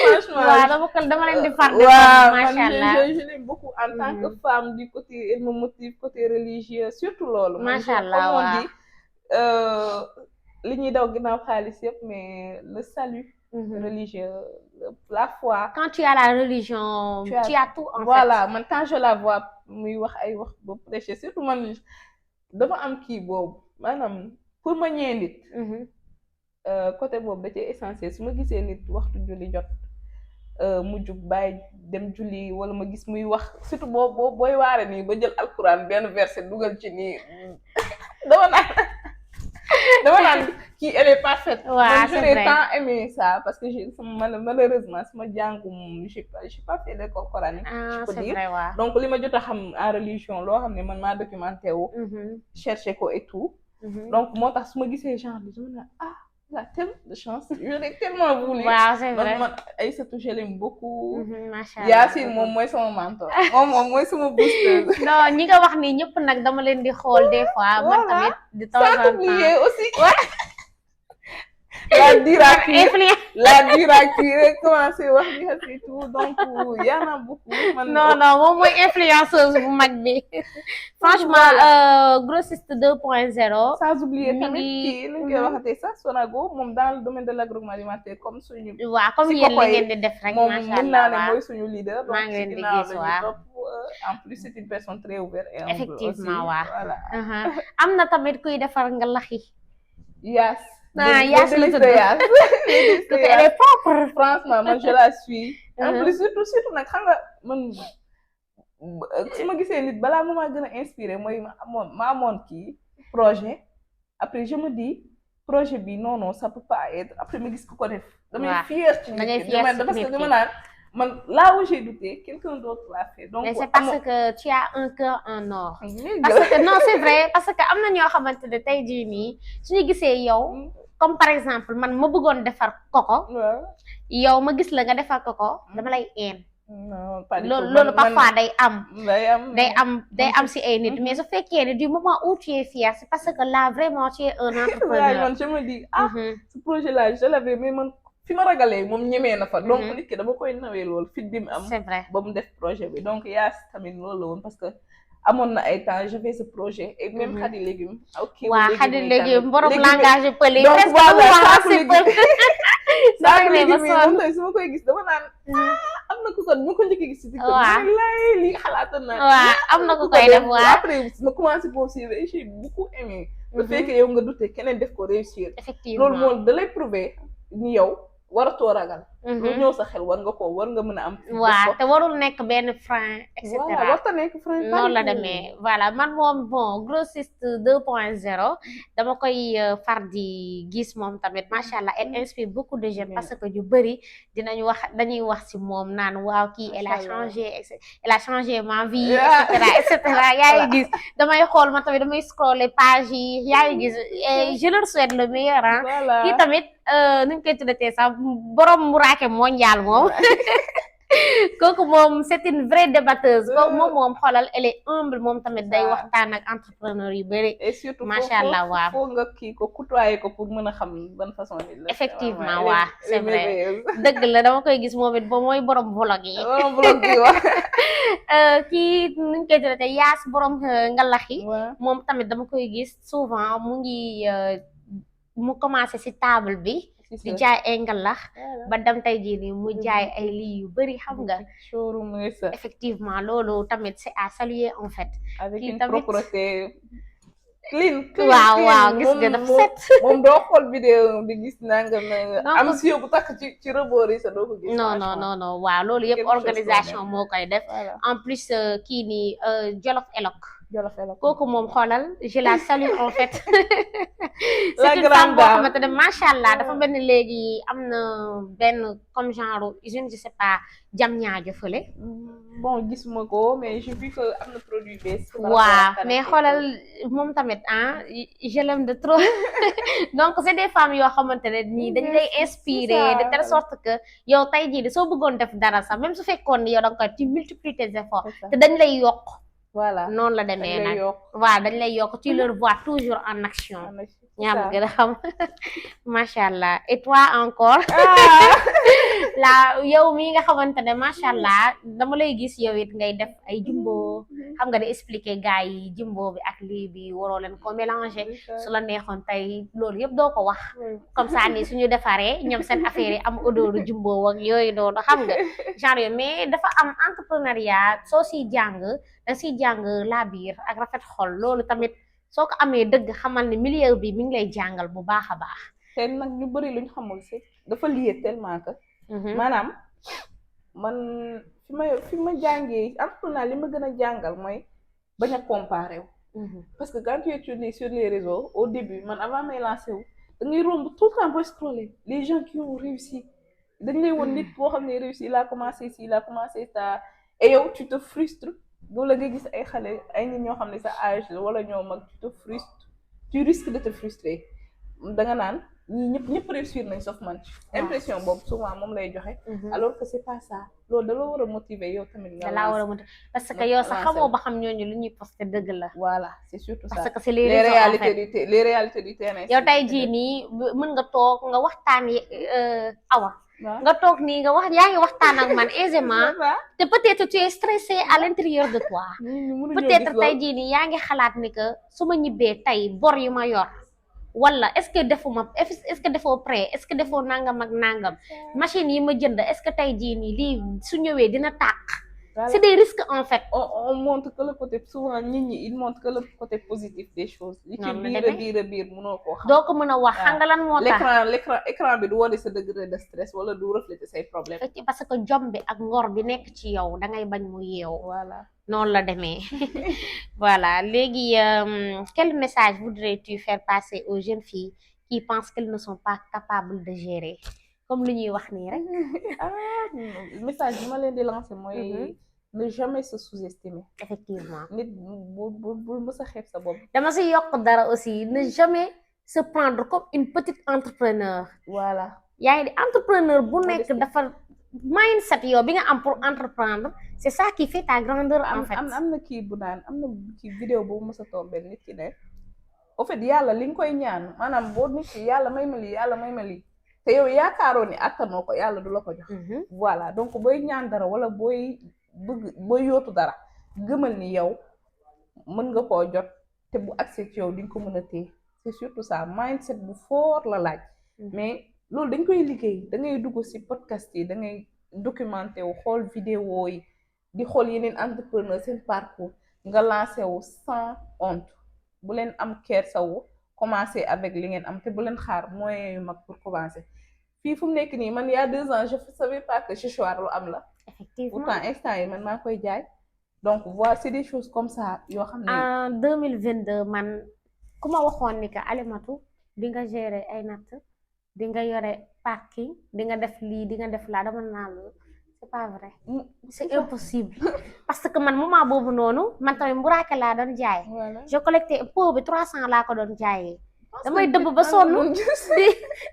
Franchement. dama leen di farde. Machallah. Je l'aime beaucoup en tant que femme du côté, elle me motive côté religieux, surtout loolu. Machallah, comme on dit, li ñuy daw ginnaaw xaalis yëpp mais le salut. Religieux, la foi. Quand tu as la religion, tu as tout en fait. Voilà, man quand je la vois muy wax ay wax ba prêcher surtout man dama am kii boobu maanaam pour ma ñee nit. Côté boobu da cee essentiel su ma gisee nit waxtu julli jot mu jug bàyyi dem julli wala ma gis muy wax surtout booy waare nii ba jël alquran benn verset dugal ci nii dama naan kii elle est parfaite. waaw c'est vrai j'aurais tant aimé ça parce que malheureusement sama jàngum j'ai pas fait l'école coranique. Je peux dire donc li ma jot a xam en religion loo xam ne man maa documenté wu. cherché ko et tout. donc moo tax su ma gisee genre bi dama naan il a tellement de chance j'aurais tellement voulu. waaw c'est vrai man Aïssatou je l'aime beaucoup. machallah Yacine moom mooy sama mentor. moom mooy sama booster. non ñi nga wax nii ñëpp nag dama leen di xool des fois. man tamit de temps en temps aussi. la dirac commencé wax ni et tout donc y en a beaucoup. non moom mooy influenceuse bu mag bi. franchement grossiste 2.0. sans oublier tamit kii lu ñu koy waxatee sax Sonago moom dans le domaine de l'agroalimentaire comme suñu. waaw comme yéen li ngeen di def rek. macha allah moom mën naa ne mooy suñu leader. maa ngi leen di gis waaw en plus c'est une personne très ouverte et humble. effectivement waaw voilà. am na tamit kuy defar nga laxi. Yaas. Yaas la tudd elle est propre. franchement man je la suis. en plus surtout nag xam nga man su ma gisee nit balaa ma gën a inspiré mooy ma amoon kii projet après je me dis projet bi non ça peut pas être après ma gis ko def. damay fier ci nit parce que dama naan man là où j'ai douté quelqu'un d'autre l'a fait. donc mais c'est parce que tu as un cœur en or. parce que non c'est vrai parce que am na ñoo xamante ne tey jii nii suñu gisee yow. comme par exemple man ma bëggoon defar koko. yow ma gis la nga defar koko dama lay een. non pas du tout loolu parfois day am. day am si ay nit mais su fekkee ne du moment où tu es fier c'est parce que là vraiment tu es un entrepreneur. man je me dis ce projet là je l'avais mais man fi ma ragalee moom ñemee na fa. donc nit ki dama koy nawee loolu fit bi mu am. c'est vrai ba mu def projet bi donc Yaas tamit loolu la woon parce que. amoon na ay temps je fais ce projet et même Khady Légumes. waaw Khady Légumes borom langage pël yi. donc voilà saako légumes moom tey su ma koy gis dama naan am na ku ko ñu ko njëkk a gis si TikTok. waaw lii xalaatoon naa. waaw am na ku koy def waaw après ma commencé boobu si j'ai beaucoup aimé. bu fekkee yow nga dute keneen def ko réussir. effectivement loolu moom da lay prouver ni yow waratoo ragal. lu ñëw sa xel war nga mën a am. waaw te warul nekk benn frein et cetera. voilà warta nekk frein. noonu la demee voilà man moom bon grossiste 2.0 dama koy far di gis moom tamit macha allah elle inspire beaucoup de jeunes parce que ñu bëri dañuy wax ci moom naan waaw kii elle a changé ma vie et cetera yaa ngi gis damay xool ma tamit damay scroller page yi yaa ngi gis je leur souhaite le meilleur kii tamit nuñ koy tuddatee sax borom muraake mondial moom kooku moom c'est une vraie débatteuse kooku moom xoolal elle est humble moom tamit day waxtaan ak entrepreneur yu bëri et surtout macha allah waaw foo nga kii ko côtoyer ko pour mën a xam ban façon nit la effectivement waaw c'est vrai dëgg la dama koy gis moom it ba mooy borom vlog yi wax kii nuñ koy traité yaas borom ngalax yi moom tamit dama koy gis souvent mu ngi mu commencé ci table bi di jaay ay ngalax ba dem tey jii nii mu jaay ay lii yu bëri xam nga effectivement loolu tamit c'est à saluer en fait avec une propreté clean waaw gis nga dafa set moom doo xool vidéo di gis nanga am siyo bu takk ci rebord yi sa doo ko gis non waaw loolu yëpp organisation moo koy def en plus kii nii Jolof Elok kooku moom xoolal je la salue en fait c'est une femme boo xamante ne macha allah dafa mel ni léegi am na benn comme genre usine je sais pas jam ñaajo fële bon gisuma ko mais j'ai vu que am na produit bees waaw mais xoolal moom tamit je l'aime de trop donc c'est des femmes yoo xamante ne nii dañ lay inspirer de telle sorte que yow tey jii de soo bëggoon def dara sax même su fekkoon ni yow da nga koy tu multiplies tes efforts te dañ lay yokk voilà noonu la demee nag waaw dañ lay yokk tu leur vois toujours en action ñaam gën a xam macha allah et toi encore la yow mii nga xamante ne macha allah dama lay gis yow it ngay def ay jumbo xam nga di expliquer gars yi jumbo bi ak lii bi waroo leen ko mélanger su la neexoon tey loolu yëpp doo ko wax comme ça ni suñu defaree ñoom seen affaire yi am odooru jumbo ak yooyu noonu xam nga genre yooyu mais dafa am entrepreneuriat soo siy jàng da siy jàng laa biir ak rafet xol loolu tamit soo ko amee dëgg xamal ne milieu bi mi ngi lay jàngal bu baax a baax te nag ñu bëri luñ xamul si dafa lié tellement que maanaam man fi ma jàngee entrepreneur li ma gën a jàngal mooy bañ a comparer wu parce que quand tu es sur les réseaux au début man avant may lancer wu da ngay romb tout le temps booy scroller les gens qui ont réussi dañ lay woon nit boo xam ne réussi il a commencé ci il a commencé ça et yow tu te frustres loolu la nga gis ay xale ay nit ñoo xam ne sa âge la wala ñoo mag tu te frustres tu risques de te frustrer da nga naan ñëpp réussir nañ sauf man impression boobu souvent moom lay joxe alors que c'est pas ça loolu da la war a motiver yow tamit nga la war a motiver parce que yow sax xamoo ba xam ñooñu lu ñuy poster dëgg la voilà c'est surtout ça parce que c'est les réalités du terrain yow tey jii nii mën nga toog nga waxtaan awa nga toog nii nga wax yaa ngi waxtaan ak man aisément te peut-être tu es stressé à l'intérieur de toi peut-être tey jii nii yaa ngi xalaat ni que su ma ñibbee tey bor yu ma yor wala est-ce que defoo prêt est-ce que defoo nangam ak nangam machine yi ma jënd est-ce que tey jii nii lii su ñëwee dina tàq c'est des risques en fait on montre que le côté souvent nit ñi il montre que le côté positif des choses li ci biir mënoo koo xam doo ko mën a wax xam nga lan moo tax l'écran bi du wane sa degré de stress wala du refléter say problèmes parce que jom bi ak ngor bi nekk ci yow da ngay bañ mu yeew voilà noonu la demee voilà léegi quel message voudrais-tu faire passer aux jeunes filles qui pensent qu'elles ne sont pas capables de gérer comme lu ñuy wax nii rek message bi ma leen di lancer mooy ne jamais se sous-estimer effectivement nit bu mës a xeeb sa bopp dama si yokk dara aussi ne jamais se prendre comme une petite entrepreneur voilà yaa ngi di entrepreneur bu nekk dafa mindset yow bi nga am pour entreprendre c'est ça qui fait ta grandeur en fait am na kii bu naan am na ci vidéo boobu mës a tombé nit ki ne au fait yàlla li nga koy ñaan maanaam boo nit ki yàlla may ma lii yàlla may ma lii te yow yaakaaroon ni attanoo ko yàlla du la ko jox voilà donc booy ñaan dara wala booy yootu dara gëmal ni yow mën nga koo jot te bu accès ci yow di nga ko mën a téye c'est surtout ça mindset bu fort la laaj mais loolu dañ koy liggéey da ngay dugg ci podcast yi da ngay documenté wu xool vidéo yi di xool yeneen entrepreneur seen parcours nga lancé wu sans honte bu leen am kersa wu commencer avec li ngeen am te bu leen xaar moyens yu mag pour commencer fii fu mu nekk nii man il y a 2 ans je savais pas que Séchoir lu am la effectivement pourtant instant yi man maa koy jaay donc voilà c'est des choses comme ça yoo xam ne en 2022 man ku ma waxoon ni que Alimatou di nga gérer ay natt di nga yore parking di nga def lii di nga def laa dama naan la c'est pas vrai c'est impossible parce que man moment boobu noonu man tamit mburaake laa doon jaay je collecté pot bi 300 laa ko doon jaayee damay dëbb ba sonn di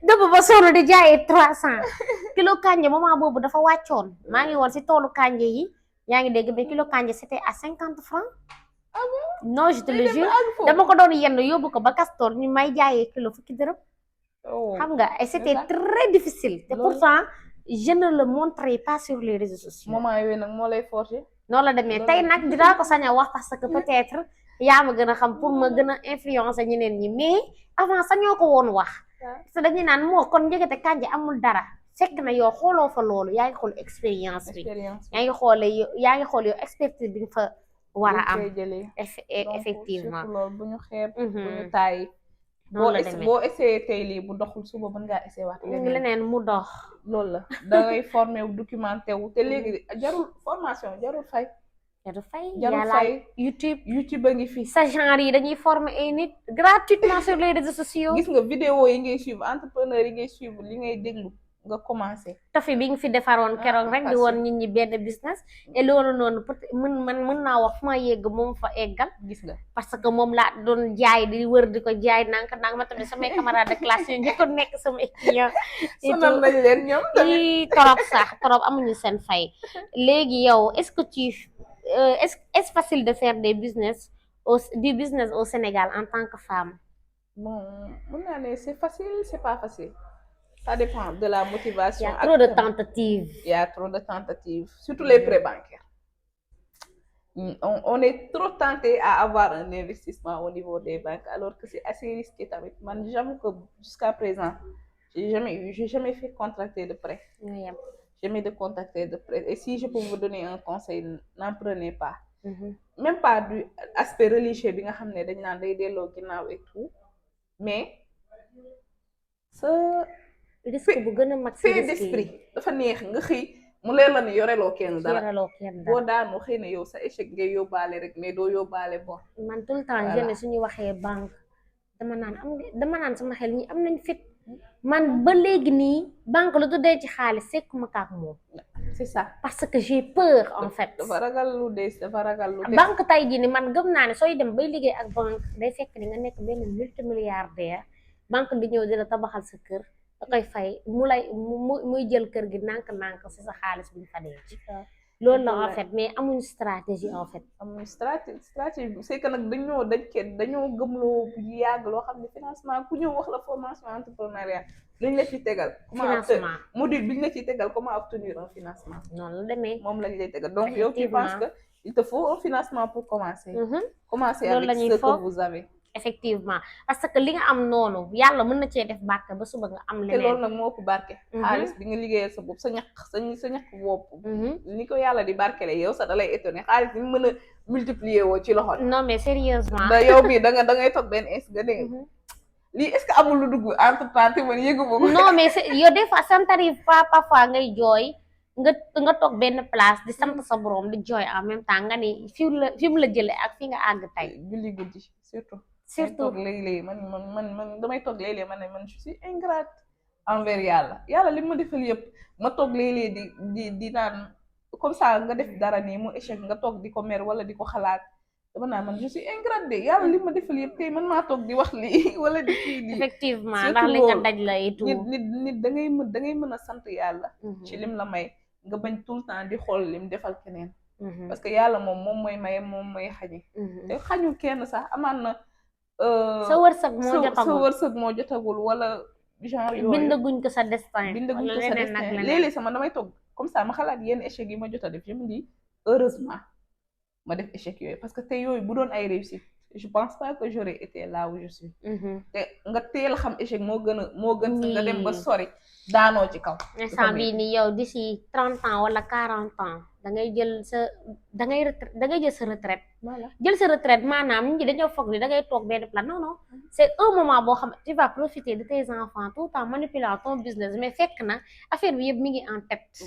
dëbb ba sonn di jaayee 300 kilo kanja moment boobu dafa wàccoon maa ngi woon si toolu kanja yi yaa ngi dégg mais kilo kanja c'était à 50 francs. ah bon non je te le day dem jure ba àgg foofu. dama ko doon yenn yóbbu ko ba Castor ñu may jaayee kilo fukki dërëm oh xam nga et c'était ça. très difficile te Loolu- pourtant je ne le montrais pas sur les réseaux sociaux. moment yooyu nag moo lay forger. noonu la demee tey nag dinaa ko sañ a wax parce que peut-être yaa ma gën a xam pour ma gën a influencer ñeneen ñi mais avant sañoo ko woon wax parce que dañuy naan moo kon njëgate kànja amul dara fekk na yow xooloo fa loolu yaa ngi xool expérience bi expérience yaa ngi xoole yaa ngi xool yow expertise bi nga fa war a am jëlee. Donc, effectivement surtout loolu bu ñu xeeb. bu Mhm. ñu taay. noonu la demee boo essayé tey lii bu doxul suba mën ngaa essayé waat leneen. leneen mu dox loolu la da ngay formé wu documenté wu te léegi jarul formation jarul fay. jarul fay jarul yàlla fay YouTube YouTube a ngi fi. sa genre yi dañuy former ay nit gratuitement sur les réseaux sociaux gis nga vidéo yi ngay suivre entrepreneur yi ngay suivre li ngay déglu nga commencé. tofi bi nga fi defaroon keroog rek di woon nit ñi benn business et loolu noonu peut mën naa wax fu ma yegg moom fa eggal gis nga parce que moom laa doon jaay di wër di ko jaay nank ma tamit samay camarades de classe yi ñu ko nekk sama client sonal nañ leen ñoom tamit. i torop sax torop amuñu seen fay léegi yow est-ce que tu est-ce facile de faire du business au Sénégal en tant que femme. bon mën naa ne c'est facile c'est pas facile. Ça dépend de la motivation. Il y a trop de tentatives. Il y a trop de tentatives, surtout les prêts bancaires. On est trop tenté à avoir un investissement au niveau des banques, alors que c'est assez risqué. Man, j'avoue que jusqu'à présent, j'ai jamais fait contracter de prêt. Oui. Jamais de contracter de prêt. Et si je peux vous donner un conseil, n'en prenez pas. Mhm. Même pas du aspect religieux, bi nga xamné dañ nan day délo ginaaw et tout, mais ce risque bu gën a mag si fait risque d'esprit dafa neex nga xëy mu leer la ne yoreloo kenn dara yoreloo kenn boo dara daanu xëy na yow sa échec ngay yóbbaale rek mais doo yóbbaale bor. man tout le temps Voilà. jeune suñu waxee banque dama naan sama xel ñi am nañ fit man ba léegi nii banque lu tuddee ci xaalis sekkuma kaak moom c'est ça parce que j'ai peur en fait dafa ragal lu des dafa ragal lu des. banque tey jii ni man gëm naa ne sooy dem bay liggéey ak banque day fekk ni nga nekk benn multimilliardaire banque bi ñëw di la tabaxal sa kër da koy fay muy jël kër gi nànk-nànk si sa xaalis bi ñu fa denc loolu la en fait mais amuñ stratégie en fait amuñ stratégie c'est que nag dañoo gëmloo bu yàgg loo xam ne financement ku ñëw wax la formation entrepreneuriat luñ la ci tegal financement module biñ la ci tegal comment obtenir un financement noonu la demee moom lañ lay tegal donc yow tu penses que il te faut un financement pour commencer commencer loolu la avec ñuy ce foog que vous avez effectivement parce que li nga am noonu yàlla mën na cee def barke ba suba nga am te leneen loolu nag moo ëpp barke xaalis bi nga liggéeyal sa bopp sa ñaq bopp ni ko yàlla di barkele yow sax da lay étonné xaalis bi mën a multiplier woo ci loxo non mais sérieusement da yow bii da ngay toog benn ins nga dégg lii est-ce que amul lu dugg entre temps te man yëgu ma ko non mais yow des fois ça t'arrive pas parfois ngay jooy nga toog benn place di sant sa borom di jooy en même temps nga ni fi mu la jëlee ak fi nga àgg tey julli guddi surtout surtout léeg-léeg man damay toog léeg-léeg man je suis ingrate envers yàlla li ma defal yëpp ma toog léeg-léeg di naan comme ça nga def dara nii mu échec nga toog di ko mer wala di ko xalaat dama naan man je suis ingrate de yàlla li ma defal yëpp tey man maa toog di wax lii wala di kii lii effectivement ndax li nga daj la et tout nit da ngay mën a sant yàlla ci lim la may nga bañ tout le temps di xool lim defal keneen parce que yàlla moom mooy maye moom mooy xañe te xañu kenn sax amaan na sa wërsëg moo jotagul wala genre yooyu bindaguñ ko sa destin bindaguñ ko sa destin léeg-léeg sama damay toog comme ça ma xalaat yenn échec yi ma jot a def je me dis heureusement ma def échec yooyu parce que te yooyu bu doon ay réussite je pense pas que j'aurais été là où je suis te nga teel a xam échec moo gën sa nga dem ba sori daanoo ci kaw instant bii ni yow d'ici 30 ans wala 40 ans da ngay jël sa retraite voilà jël sa retraite maanaam nit ñi dañoo foog ni da ngay toog benn place non c'est un moment boo xam tu vas profiter de tes enfants tout en manipulant ton business mais fekk na affaire bi yëpp mi ngi en tête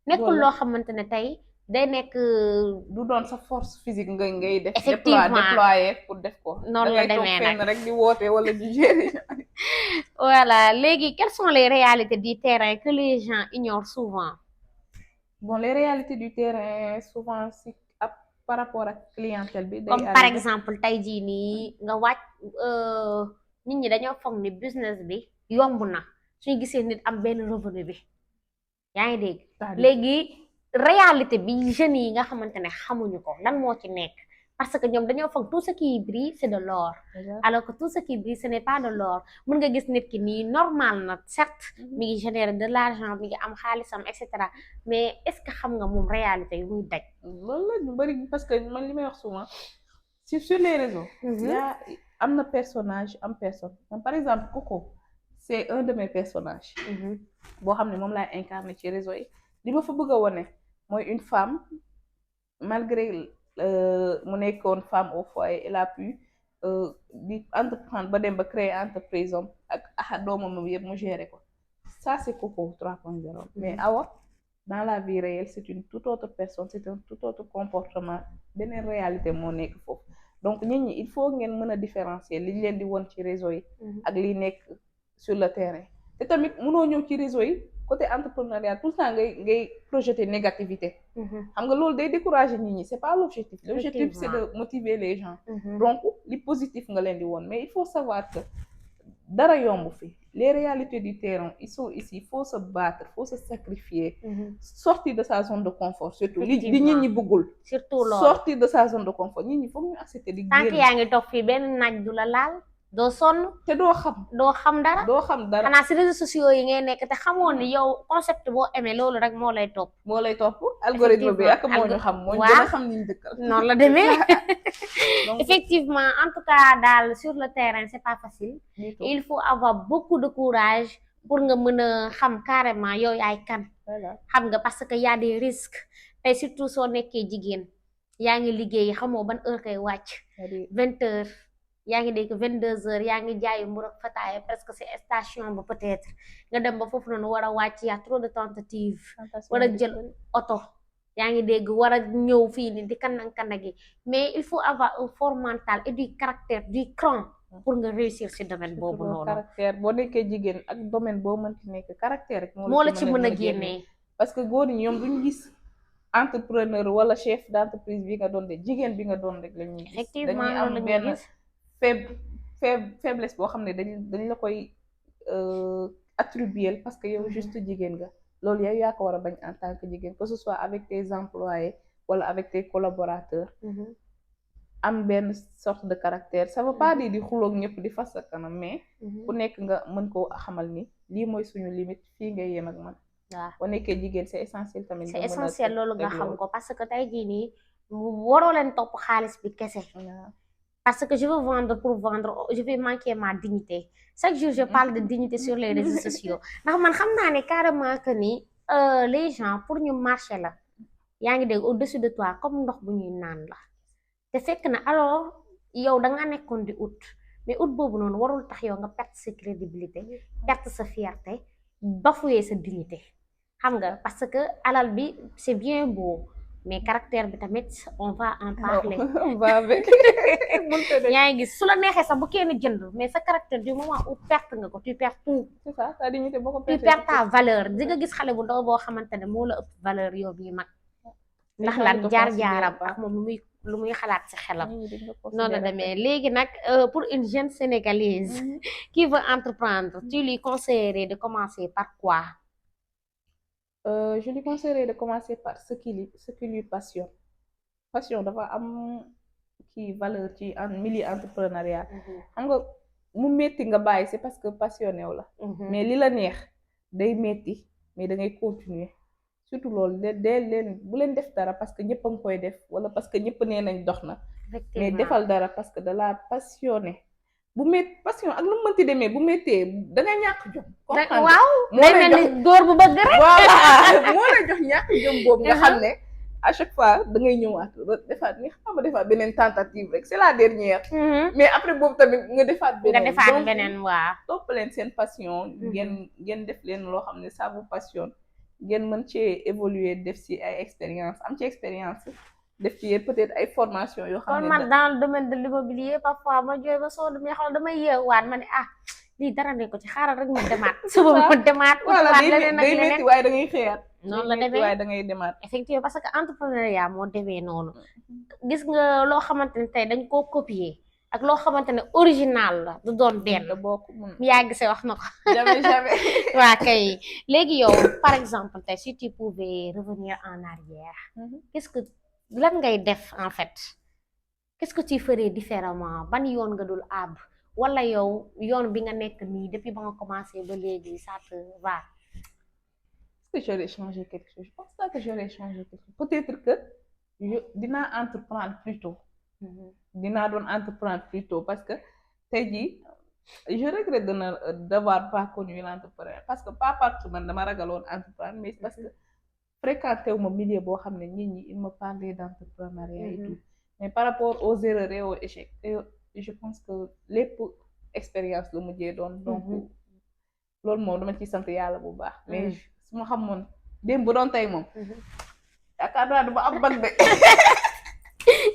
nekkul loo xamante ne tey day nekk du doon sa force physique ngay def effectivement déployer pour def ko noonu la demee nag rek di woote wala di gérer voilà léegi quelles sont les réalités du terrain que les gens ignorent souvent bon les réalités du terrain souvent si par rapport ak clientèle bi comme par exemple tey jii nii nga wàcc nit ñi dañoo foog ni business bi yomb na suñu gisee nit am benn revenu bi yaa ngi dégg léegi réalité bi jeunes yi nga xamante ne xamuñu ko lan moo ci nekk parce que ñoom dañoo foog tout ce qui brille c'est de l'or alors que tout ce qui brille ce n'est pas de l'or mën nga gis nit ki nii normal na certes mi ngi générer de l'argent mi ngi am xaalisam et cetera mais est-ce que xam nga moom réalité yi muy daj loolu la ñu bari parce que man li may wax souvent sur les réseaux yaa am na personnage am personne par exemple Coco c'est un de mes personnages boo xam ne moom laay incarné ci réseau yi li ma fa bëgg a wone mooy une femme malgré mu nekkoon femme au foyer elle a pu di entreprendre ba dem ba créer entreprise am ak doomam yëpp mu gérer ko ça c'est Coco 3.0 mais Awa dans la vie réelle c'est une toute autre personne c'est un tout autre comportement beneen réalité moo nekk foofu donc nit ñi il faut ngeen mën a différencier liñ leen di won ci réseau yi ak li nekk sur le terrain te tamit mënoo ñëw ci réseau yi côté entrepreneuriat tout le temps ngay projeter négativité xam nga loolu day décourager nit ñi c'est pas l'objectif l'objectif c'est de motiver les gens donc li positif nga leen di woon mais il faut savoir que dara yomb fi les réalités du terrain ils sont ici il faut se battre il faut se sacrifier sortir de sa zone de confort surtout li nit ñi bëggul surtout loolu sortir de sa zone de confort nit ñi foog ñu accepter di tant que yaa ngi toog fii benn naaj du la laal doo sonn te doo xam dara xanaa si réseaux sociaux yi ngay nekk te xamoon ni yow concept boo aimé loolu rek moo lay topp algorithme bi ak moo ñu xam moo ñu gën a xam niñ dëkkal noonu la demee effectivement en tout cas daal sur le terrain c'est pas facile il faut avoir beaucoup de courage pour nga mën a xam carrément yow yaay kan xam nga parce que y a des risques tey surtout soo nekkee jigéen yaa ngi liggéey xamoo ban heure kay wàcc 20 heures yaa ngi dégg 22 heures yaa ngi jaayu mburu ak fataaya presque c'est station ba peut-être nga dem ba foofu noonu war a wàcc y a trop de tentatives war a jël oto yaa ngi dégg war a ñëw fii ni di kanang-kanagi mais il faut avoir un fort mental et du caractère du cran pour nga réussir ci domaine boobu noonu caractère boo nekkee jigéen ak domaine boo mënti nekk caractère rek moo la ci mën a génnee parce que góor ñi ñoom duñu gis entrepreneur wala chef d'entreprise bi nga doon de jigéen bi nga doon rek la ñuy gis effectivement dañuy am benn faiblesse boo xam ne dañ la koy attribuer parce que yow juste jigéen nga loolu yow yaa ko war a bañ en tant que jigéen que ce soit avec tes employés wala avec tes collaborateurs am benn sorte de caractère ça veut pas dire di xuloog ñëpp di fas sa kanam mais ku nekk nga mën koo xamal ni lii mooy suñu limite fii ngay yem ak man waaw boo nekkee jigéen c'est essentiel tamit c'est essentiel loolu nga xam ko parce que tey jii nii waroo leen topp xaalis bi kese parce que je veux vendre pour vendre je vais manquer ma dignité chaque jour je parle de dignité sur les réseaux sociaux ndax man xam naa ne carrément que ni les gens pour ñu marcher la yaa ngi dégg au-dessus de toi comme ndox bu ñuy naan la te fekk na alors yow da nga nekkoon di ut mais ut boobu noonu warul tax yow nga perte sa crédibilité perte sa fierté bafouer sa dignité xam nga parce que alal bi c'est bien beau mais caractère bi tamit on va en parler on va avec yaa ngi gis su la neexee sax bu kenn jënd mais sa caractère du moment où perte nga ko tu perds tout c'est ça sa dignité boo ko tu perds ta valeur di nga gis xale bu ndaw boo xamante ne moo la ëpp valeur yow bii mag ndax lan jaar-jaaram ak moom lu muy xalaat ci xelam noonu la demee léegi nag pour une jeune sénégalaise qui veut entreprendre tu lui conseillerais de commencer par quoi je lui conseillerais de commencer par ce qui lui passionne passion dafa am kii valeur ci milieu entrepreneuriat xam nga mu metti nga bàyyi c'est parce que passionné wu la mais li la neex day metti mais da ngay continuer surtout loolu leen bu leen def dara parce que ñëpp a ngi koy def wala parce que ñëpp nee nañ dox na mais defal dara parce que da la passionné bu métti passion ak lu mu mënti demee bu méttee da nga ñàkk jom waaw day mel ni góor bu bëgg rek voilà moo la jox ñàkk jom boobu nga xam ne à chaque fois da ngay ñëwaat defaat ni xam nga defaat beneen tentative rek c'est la dernière mais après boobu tamit nga defaat beneen waaw topp leen seen passion ngeen def leen loo xam ne ça vous passionne ngeen mën cee évoluer def ci ay expérience am ci expérience def ci peut-être ay formation yoo xam ne man dans le domaine de l'immobilier parfois ma jooy ba soo demee xool damay yeewaat ma ne lii dara ne ko ci xaaral rek ma demaat suba ma demaat voilà day métti waaye da ngay xëyaat noonu la demee waaye da ngay demaat effectivement parce que entrepreneuriat moo demee noonu gis nga loo xamante ne tey dañ koo copier ak loo xamante ne original la du doon benn da bokk mun yaa gisee wax na ko jamais waa kay léegi yow par exemple tey si tu pouvais revenir en arrière qu'est-ce que lan ngay def en fait qu'est-ce que tu ferais différemment ban yoon nga dul àbb wala yow yoon bi nga nekk nii depuis ba nga commencé ba léegi ça te va. est-ce que j'aurais changé quelque chose? Je pense pas que j'aurais changé quelque chose. Peut-être que dinaa entreprendre plus tôt. dinaa doon entreprendre plus tôt parce que tey jii je regrette d'avoir pas connu l'entrepreneuriat parce que pas partout man dama ragaloon entreprendre mais parce que fréquenté wu ma milieu boo xam ne nit ñi il me parlait d'entrepreneuriat et tout mais par rapport aux erreurs et aux échecs je pense que lépp expérience la mujjee doon donc loolu moom dama ciy sant yàlla bu baax mais su ma xamoon démb bu doon tey moom yaakaar naa dama am bac de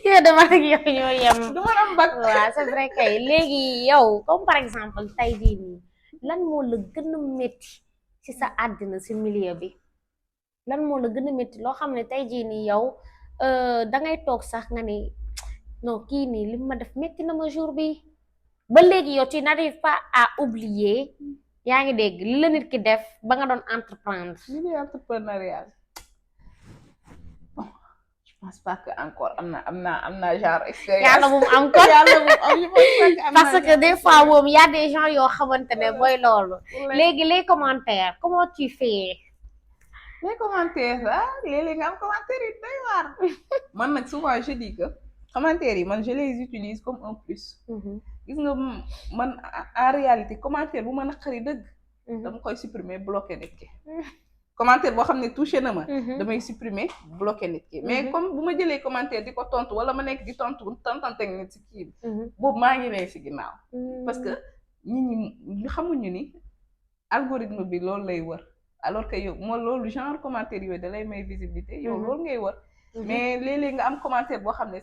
yow dama ak yow ñoo yem dama am bac waaw c'est vrai kay léegi yow comme par exemple tey jii nii lan moo la gën a métti ci sa àddina ci milieu bi lan moo la gën a métti loo xam ne tey jii nii yow dangay toog sax nga ni non kii nii li ma def métti na ma jour bi ba léegi yow tu n'arrives pas à oublier yaa ngi dégg li la nit ki def ba nga doon entreprendre. milieu entrepreneurial je pense pas que encore am na genre expérience. yàlla bu mu am ko yàlla bu am parce que des fois moom y a des gens yoo xamante ne mooy loolu. léegi les commentaires comment tu fais. les commentaires léeg-léeg nga am commentaire yi doy waar. man nag souvent je dis que commentaires yi man je les utilise comme un plus. gis nga man en réalité commentaire bu ma naqari dëgg. dama koy supprimer bloqué nit ki. commentaire boo xam ne touché na ma. damay supprimer bloqué nit ki mais comme bu ma jëlee commentaire di ko tontu wala ma nekk di tontante nit si kii bi. boobu maa ngi ne si ginnaaw. parce que nit ñi xamuñu ni algorithme bi loolu lay wër alors que yow moo loolu genre commentaire yooyu da lay may visibilité yow loolu ngay wër. mais léeg-léeg nga am commentaire boo xam ne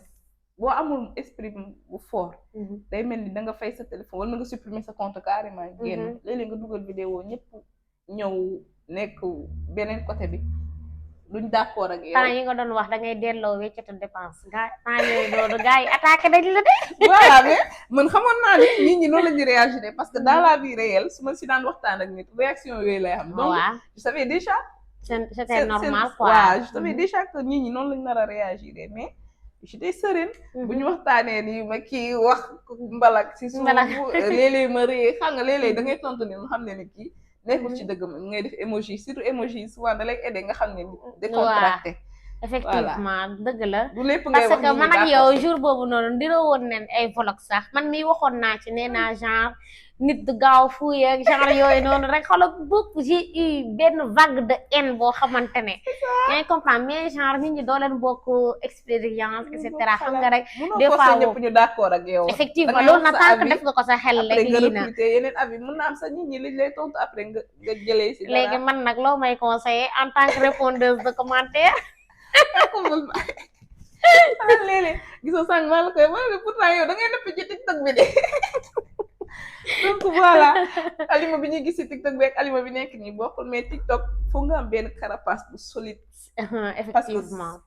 boo amul esprit bu fort. day mel ni da nga fay sa téléphone wala nga supprimer sa compte carrément génn léeg-léeg nga dugal vidéo ñëpp ñëw nekk beneen côté bi duñ d'accord ak yow. temps yi nga doon wax da ngay delloo weccatu dépense gaa temps yooyu noonu gars yi attaqué dañ la de. voilà mais man xamoon naa ne nit ñi noonu la ñuy réagir parce que dans la vie réelle su ma si daan waxtaan ak nit réaction yooyu lay xam. donc je savais déjà. c'était normal quoi. waaw je savais déjà que nit ñi noonu lañ nar a réagir mais j'étais sereine. bu ñu waxtaanee nii ma kii wax mbalak si suuf léeg-léeg ma rëy xam nga léeg-léeg da ngay tontu ni nga xam ne ni kii. nekkul ci dëgg ngay def émoji surtout émoji souvent da lay aider nga xam ne décontracté. effectivement dëgg la. du lépp ngay wax parce que man ak yow jour boobu noonu ndiroo woon neen ay vlog sax man mii waxoon naa ci nee naa genre nit du gaaw fuuy ak genre yooyu noonu rek xoolal beaucoup j'ai eu benn vague de haine boo xamante ne. yaa ngi comprendre mais genre nit ñi doo leen bokk expérience et cetera xam nga rek. des fois ñëpp ñu d'accord ak yow. effectivement loolu na tant que def nga ko sa xel rek après nga lii na recruter yeneen avis mën na am sax nit ñi liñ lay tontu après nga jëlee si dara. léegi man nag loo may conseiller en tant que répondeuse de commentaire. léeg-léeg gisoo sànq maa la koy wala pourtant yow da ngay nëpp ci TikTok bi de. donc voilà alima bi ñuy gis ci TikTok bi ak alima bi nekk nii bokkul mais TikTok foog nga am benn carapace bu solide. effectivement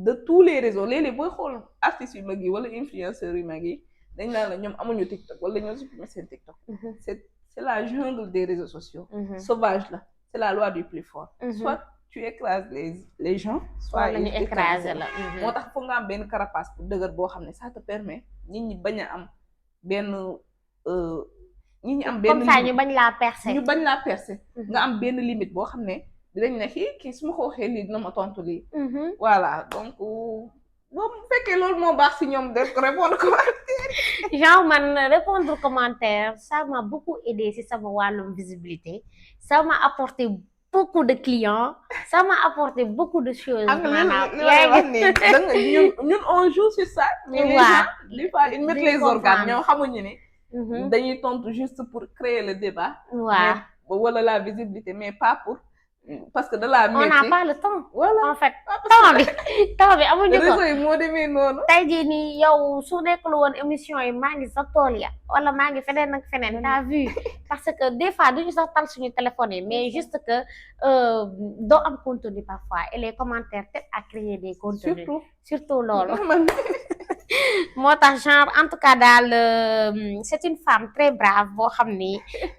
de tous les réseaux léeg-léeg booy xool artistes yu mag yi wala influenceurs yu mag yi dañ naan la ñoom amuñu TikTok wala dañoo supprimer seen TikTok. c'est la jungle des réseaux sociaux. sauvage la c'est la loi du plus fort. soit tu écrases les gens. soit ñu écraser la. moo tax foog nga am benn carapace bu dëgër boo xam ne ça te permet nit ñi bañ a am benn. ñi ñu am benn comme ça ñu bañ laa percer. ñu bañ laa percer. nga am benn limite boo xam ne dinañ ne kii su ma ko waxee lii dina ma tontu lii. voilà donc boobu bu fekkee loolu moo baax si ñoom de répondre commentaire. genre man répondre commentaire ça m'a beaucoup aidé si sama wàllum visibilité ça m'a apporté beaucoup de clients ça m'a apporté beaucoup de choses. maanaam yaa ngi ñun on joue sur ça. mais les gens des fois ils mettent les organes ñoo xamuñu ne. dañuy tontu juste pour créer le débat. waaw wala la visibilité mais pas pour parce que de la métier. on n'a pas le temps. voilà en fait temps bi amuñu ko. réseau yi moo demee noonu. tey jii nii yow su nekkul woon émission yi maa ngi sa tool ya wala maa ngi feneen ak feneen t'as vu parce que des fois duñu sax tal suñu téléphone yi mais juste que doo am contenu parfois et les commentaires peut-être à créer des contenus. surtout loolu. moo tax genre en tout cas daal c'est une femme très brave boo xam ni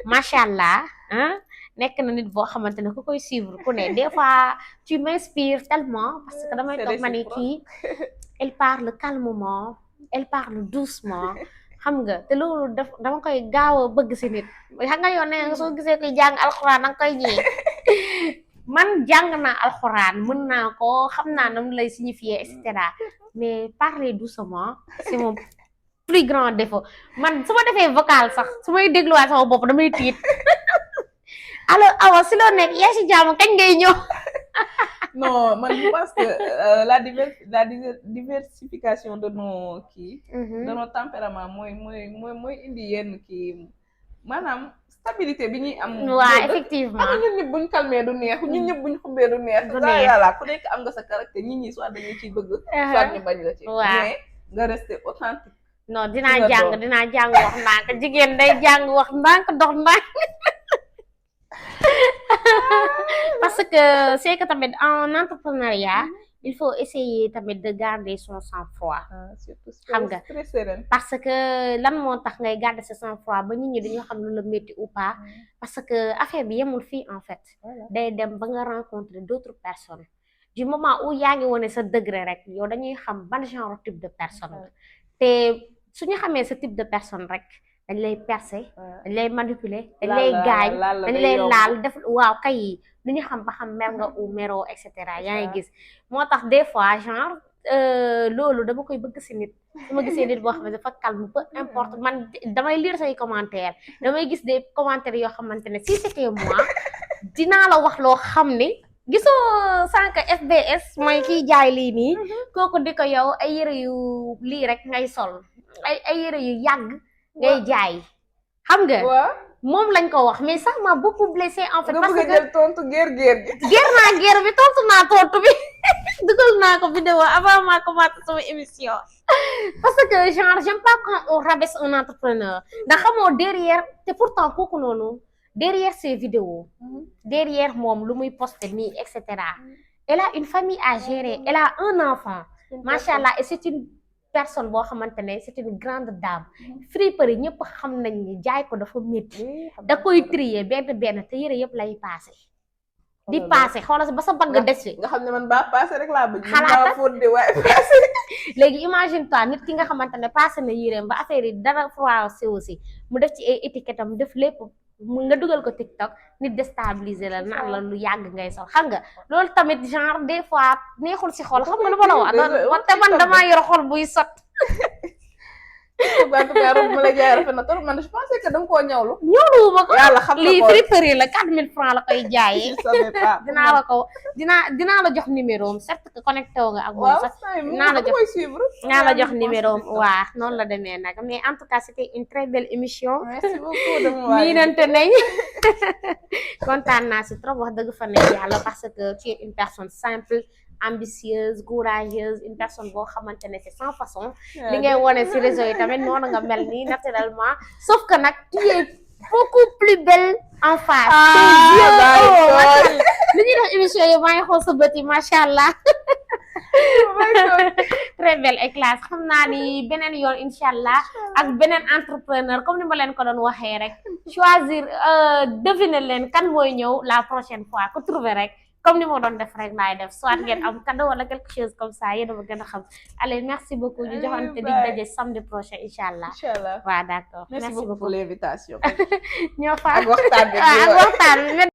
macha allah ah nekk na nit boo xamante ne ku koy suivre ku ne des fois tu m'inspires tellement parce que damay toog ma ne kii elle parle calmement elle parle doucement xam nga te loolu dama koy gaaw a bëgg si nit xam nga yow ne nga soo gisee koy jàng alxuraan danga koy ñii man jàng naa alxuraan mën naa ko xam naa nam lay signifier et cetera mais parler doucement c'est mon plus grand défaut man su ma defee vocal sax su may dégluwaat sama bopp damay tiit alors Awa si loo nekk yaa si jàmm kañ ngay ñëw. non man je pense que la diversification de nos kii. de nos tempéraments mooy indi yenn kii maanaam stabilité bi ñuy am. waaw effectivement am ñun ñëpp buñ calmé du neex ñun ñëpp buñ xumbee du neex. du neex yàlla ku nekk am nga sa caractère nit ñi soit dañu ciy bëgg. soit ñu bañ la ci. mais nga rester authentique. non dinaa jàng wax ndànk jigéen day jàng wax ndànk dox ndànk. parce que c'est que tamit en entrepreneuriat il faut essayer tamit de garder son sang-froid. xam nga parce que lan moo tax ngay garder sa sang-froid ba nit ñi dañoo xam lu la métti ou pas parce que affaire bi yemul fii en fait day dem ba nga rencontrer d'autres personnes du moment où yaa ngi wane sa degré rek yow dañuy xam ban genre type de personne la te suñu xamee sa type de personne rek dañ lay percer dañ lay manipuler dañ lay gaañ dañ lay laal def waaw kay lu ñu xam ba xam mer nga ou mero et cetera yaa ngi gis moo tax des fois genre loolu dama koy bëgg si nit su ma gisee nit boo xam ne dafa calme peu importe man damay lire say commentaires damay gis des commentaires yoo xamante ne si c'était moi dinaa la wax loo xam ni gisoo sànq FBS mooy kiy jaay lii nii kooku di ko yow ay yëre yu lii rek ngay sol ay yëre yu yàgg ngay jaay xam nga moom lañ ko wax mais ça m'a beaucoup blessé en fait parce que nga jël tontu guerre bi tontu naa tontu bi dugal naa ko vidéo avant ma commencé sama émission parce que genre j'aime pas quand on rabaisse un entrepreneur ndax xamoo derrière te pourtant kooku noonu derrière ces vidéos derrière moom lu muy poster nii et cetera elle a une famille à gérer elle a un enfant machallah et c'est une personne boo xamante ne c'est une grande dame friperie ñëpp xam nañ ni jaay ko dafa métti da koy trier benn te yëre yëpp lay passé di passé xoolal ba sa bagg des fi nga xam ne man ba passé rek laa bëgg xalaata fóot de waaye passé léegi imagine toi nit ki nga xamante ne passé na yëreem ba affaire yi dara froissé aussi mu def ci ay étiquette am def lépp mu nga dugal ko TikTok nit déstabiliser la naan la lu yàgg ngay sol xam nga loolu tamit genre des fois neexul si xol xam nga lu ma la wax te man damaa yor xol buy sot en tout cas robe ma la jaay rafet na trop man je pensais que da nga koo ñawlu ñawluwuma ko yàlla xam na ko lii friperie la 4000 francs la koy jaayee dinaa la jox numéro am certes que connecté wu nga ak moom sax dinaa la jox numéro am waa noonu la demee nag mais en tout cas c'était une très belle émission merci beaucoup miinante nañ kontaan naa si trop wax dëgg fa ne yàlla parce que tu es une personne simple ambitieuse courageuse une personne boo xamante ne c'est sans façon li ngay wone ci réseau yi tamit noonu nga mel nii naturellement sauf que nag tu es beaucoup plus belle en face li ñuy def émission yi maa ngi xool sa bët yi macha allah très belle et classe xam naa ni beneen yoon incha allah ak beneen entrepreneur comme ni ma leen ko doon waxee rek choisir deviner leen kan mooy ñëw la prochaine fois ku trouver rek comme ni ma doon def rek laay def soit ngeen am cadeau wala quelque chose comme ça yéen a ma gën a xam allez merci beaucoup ñu joxante di daje samedi prochain incha allah waaw d'accord merci beaucoup pour l'invitation ñoo fa ak waxtaan bi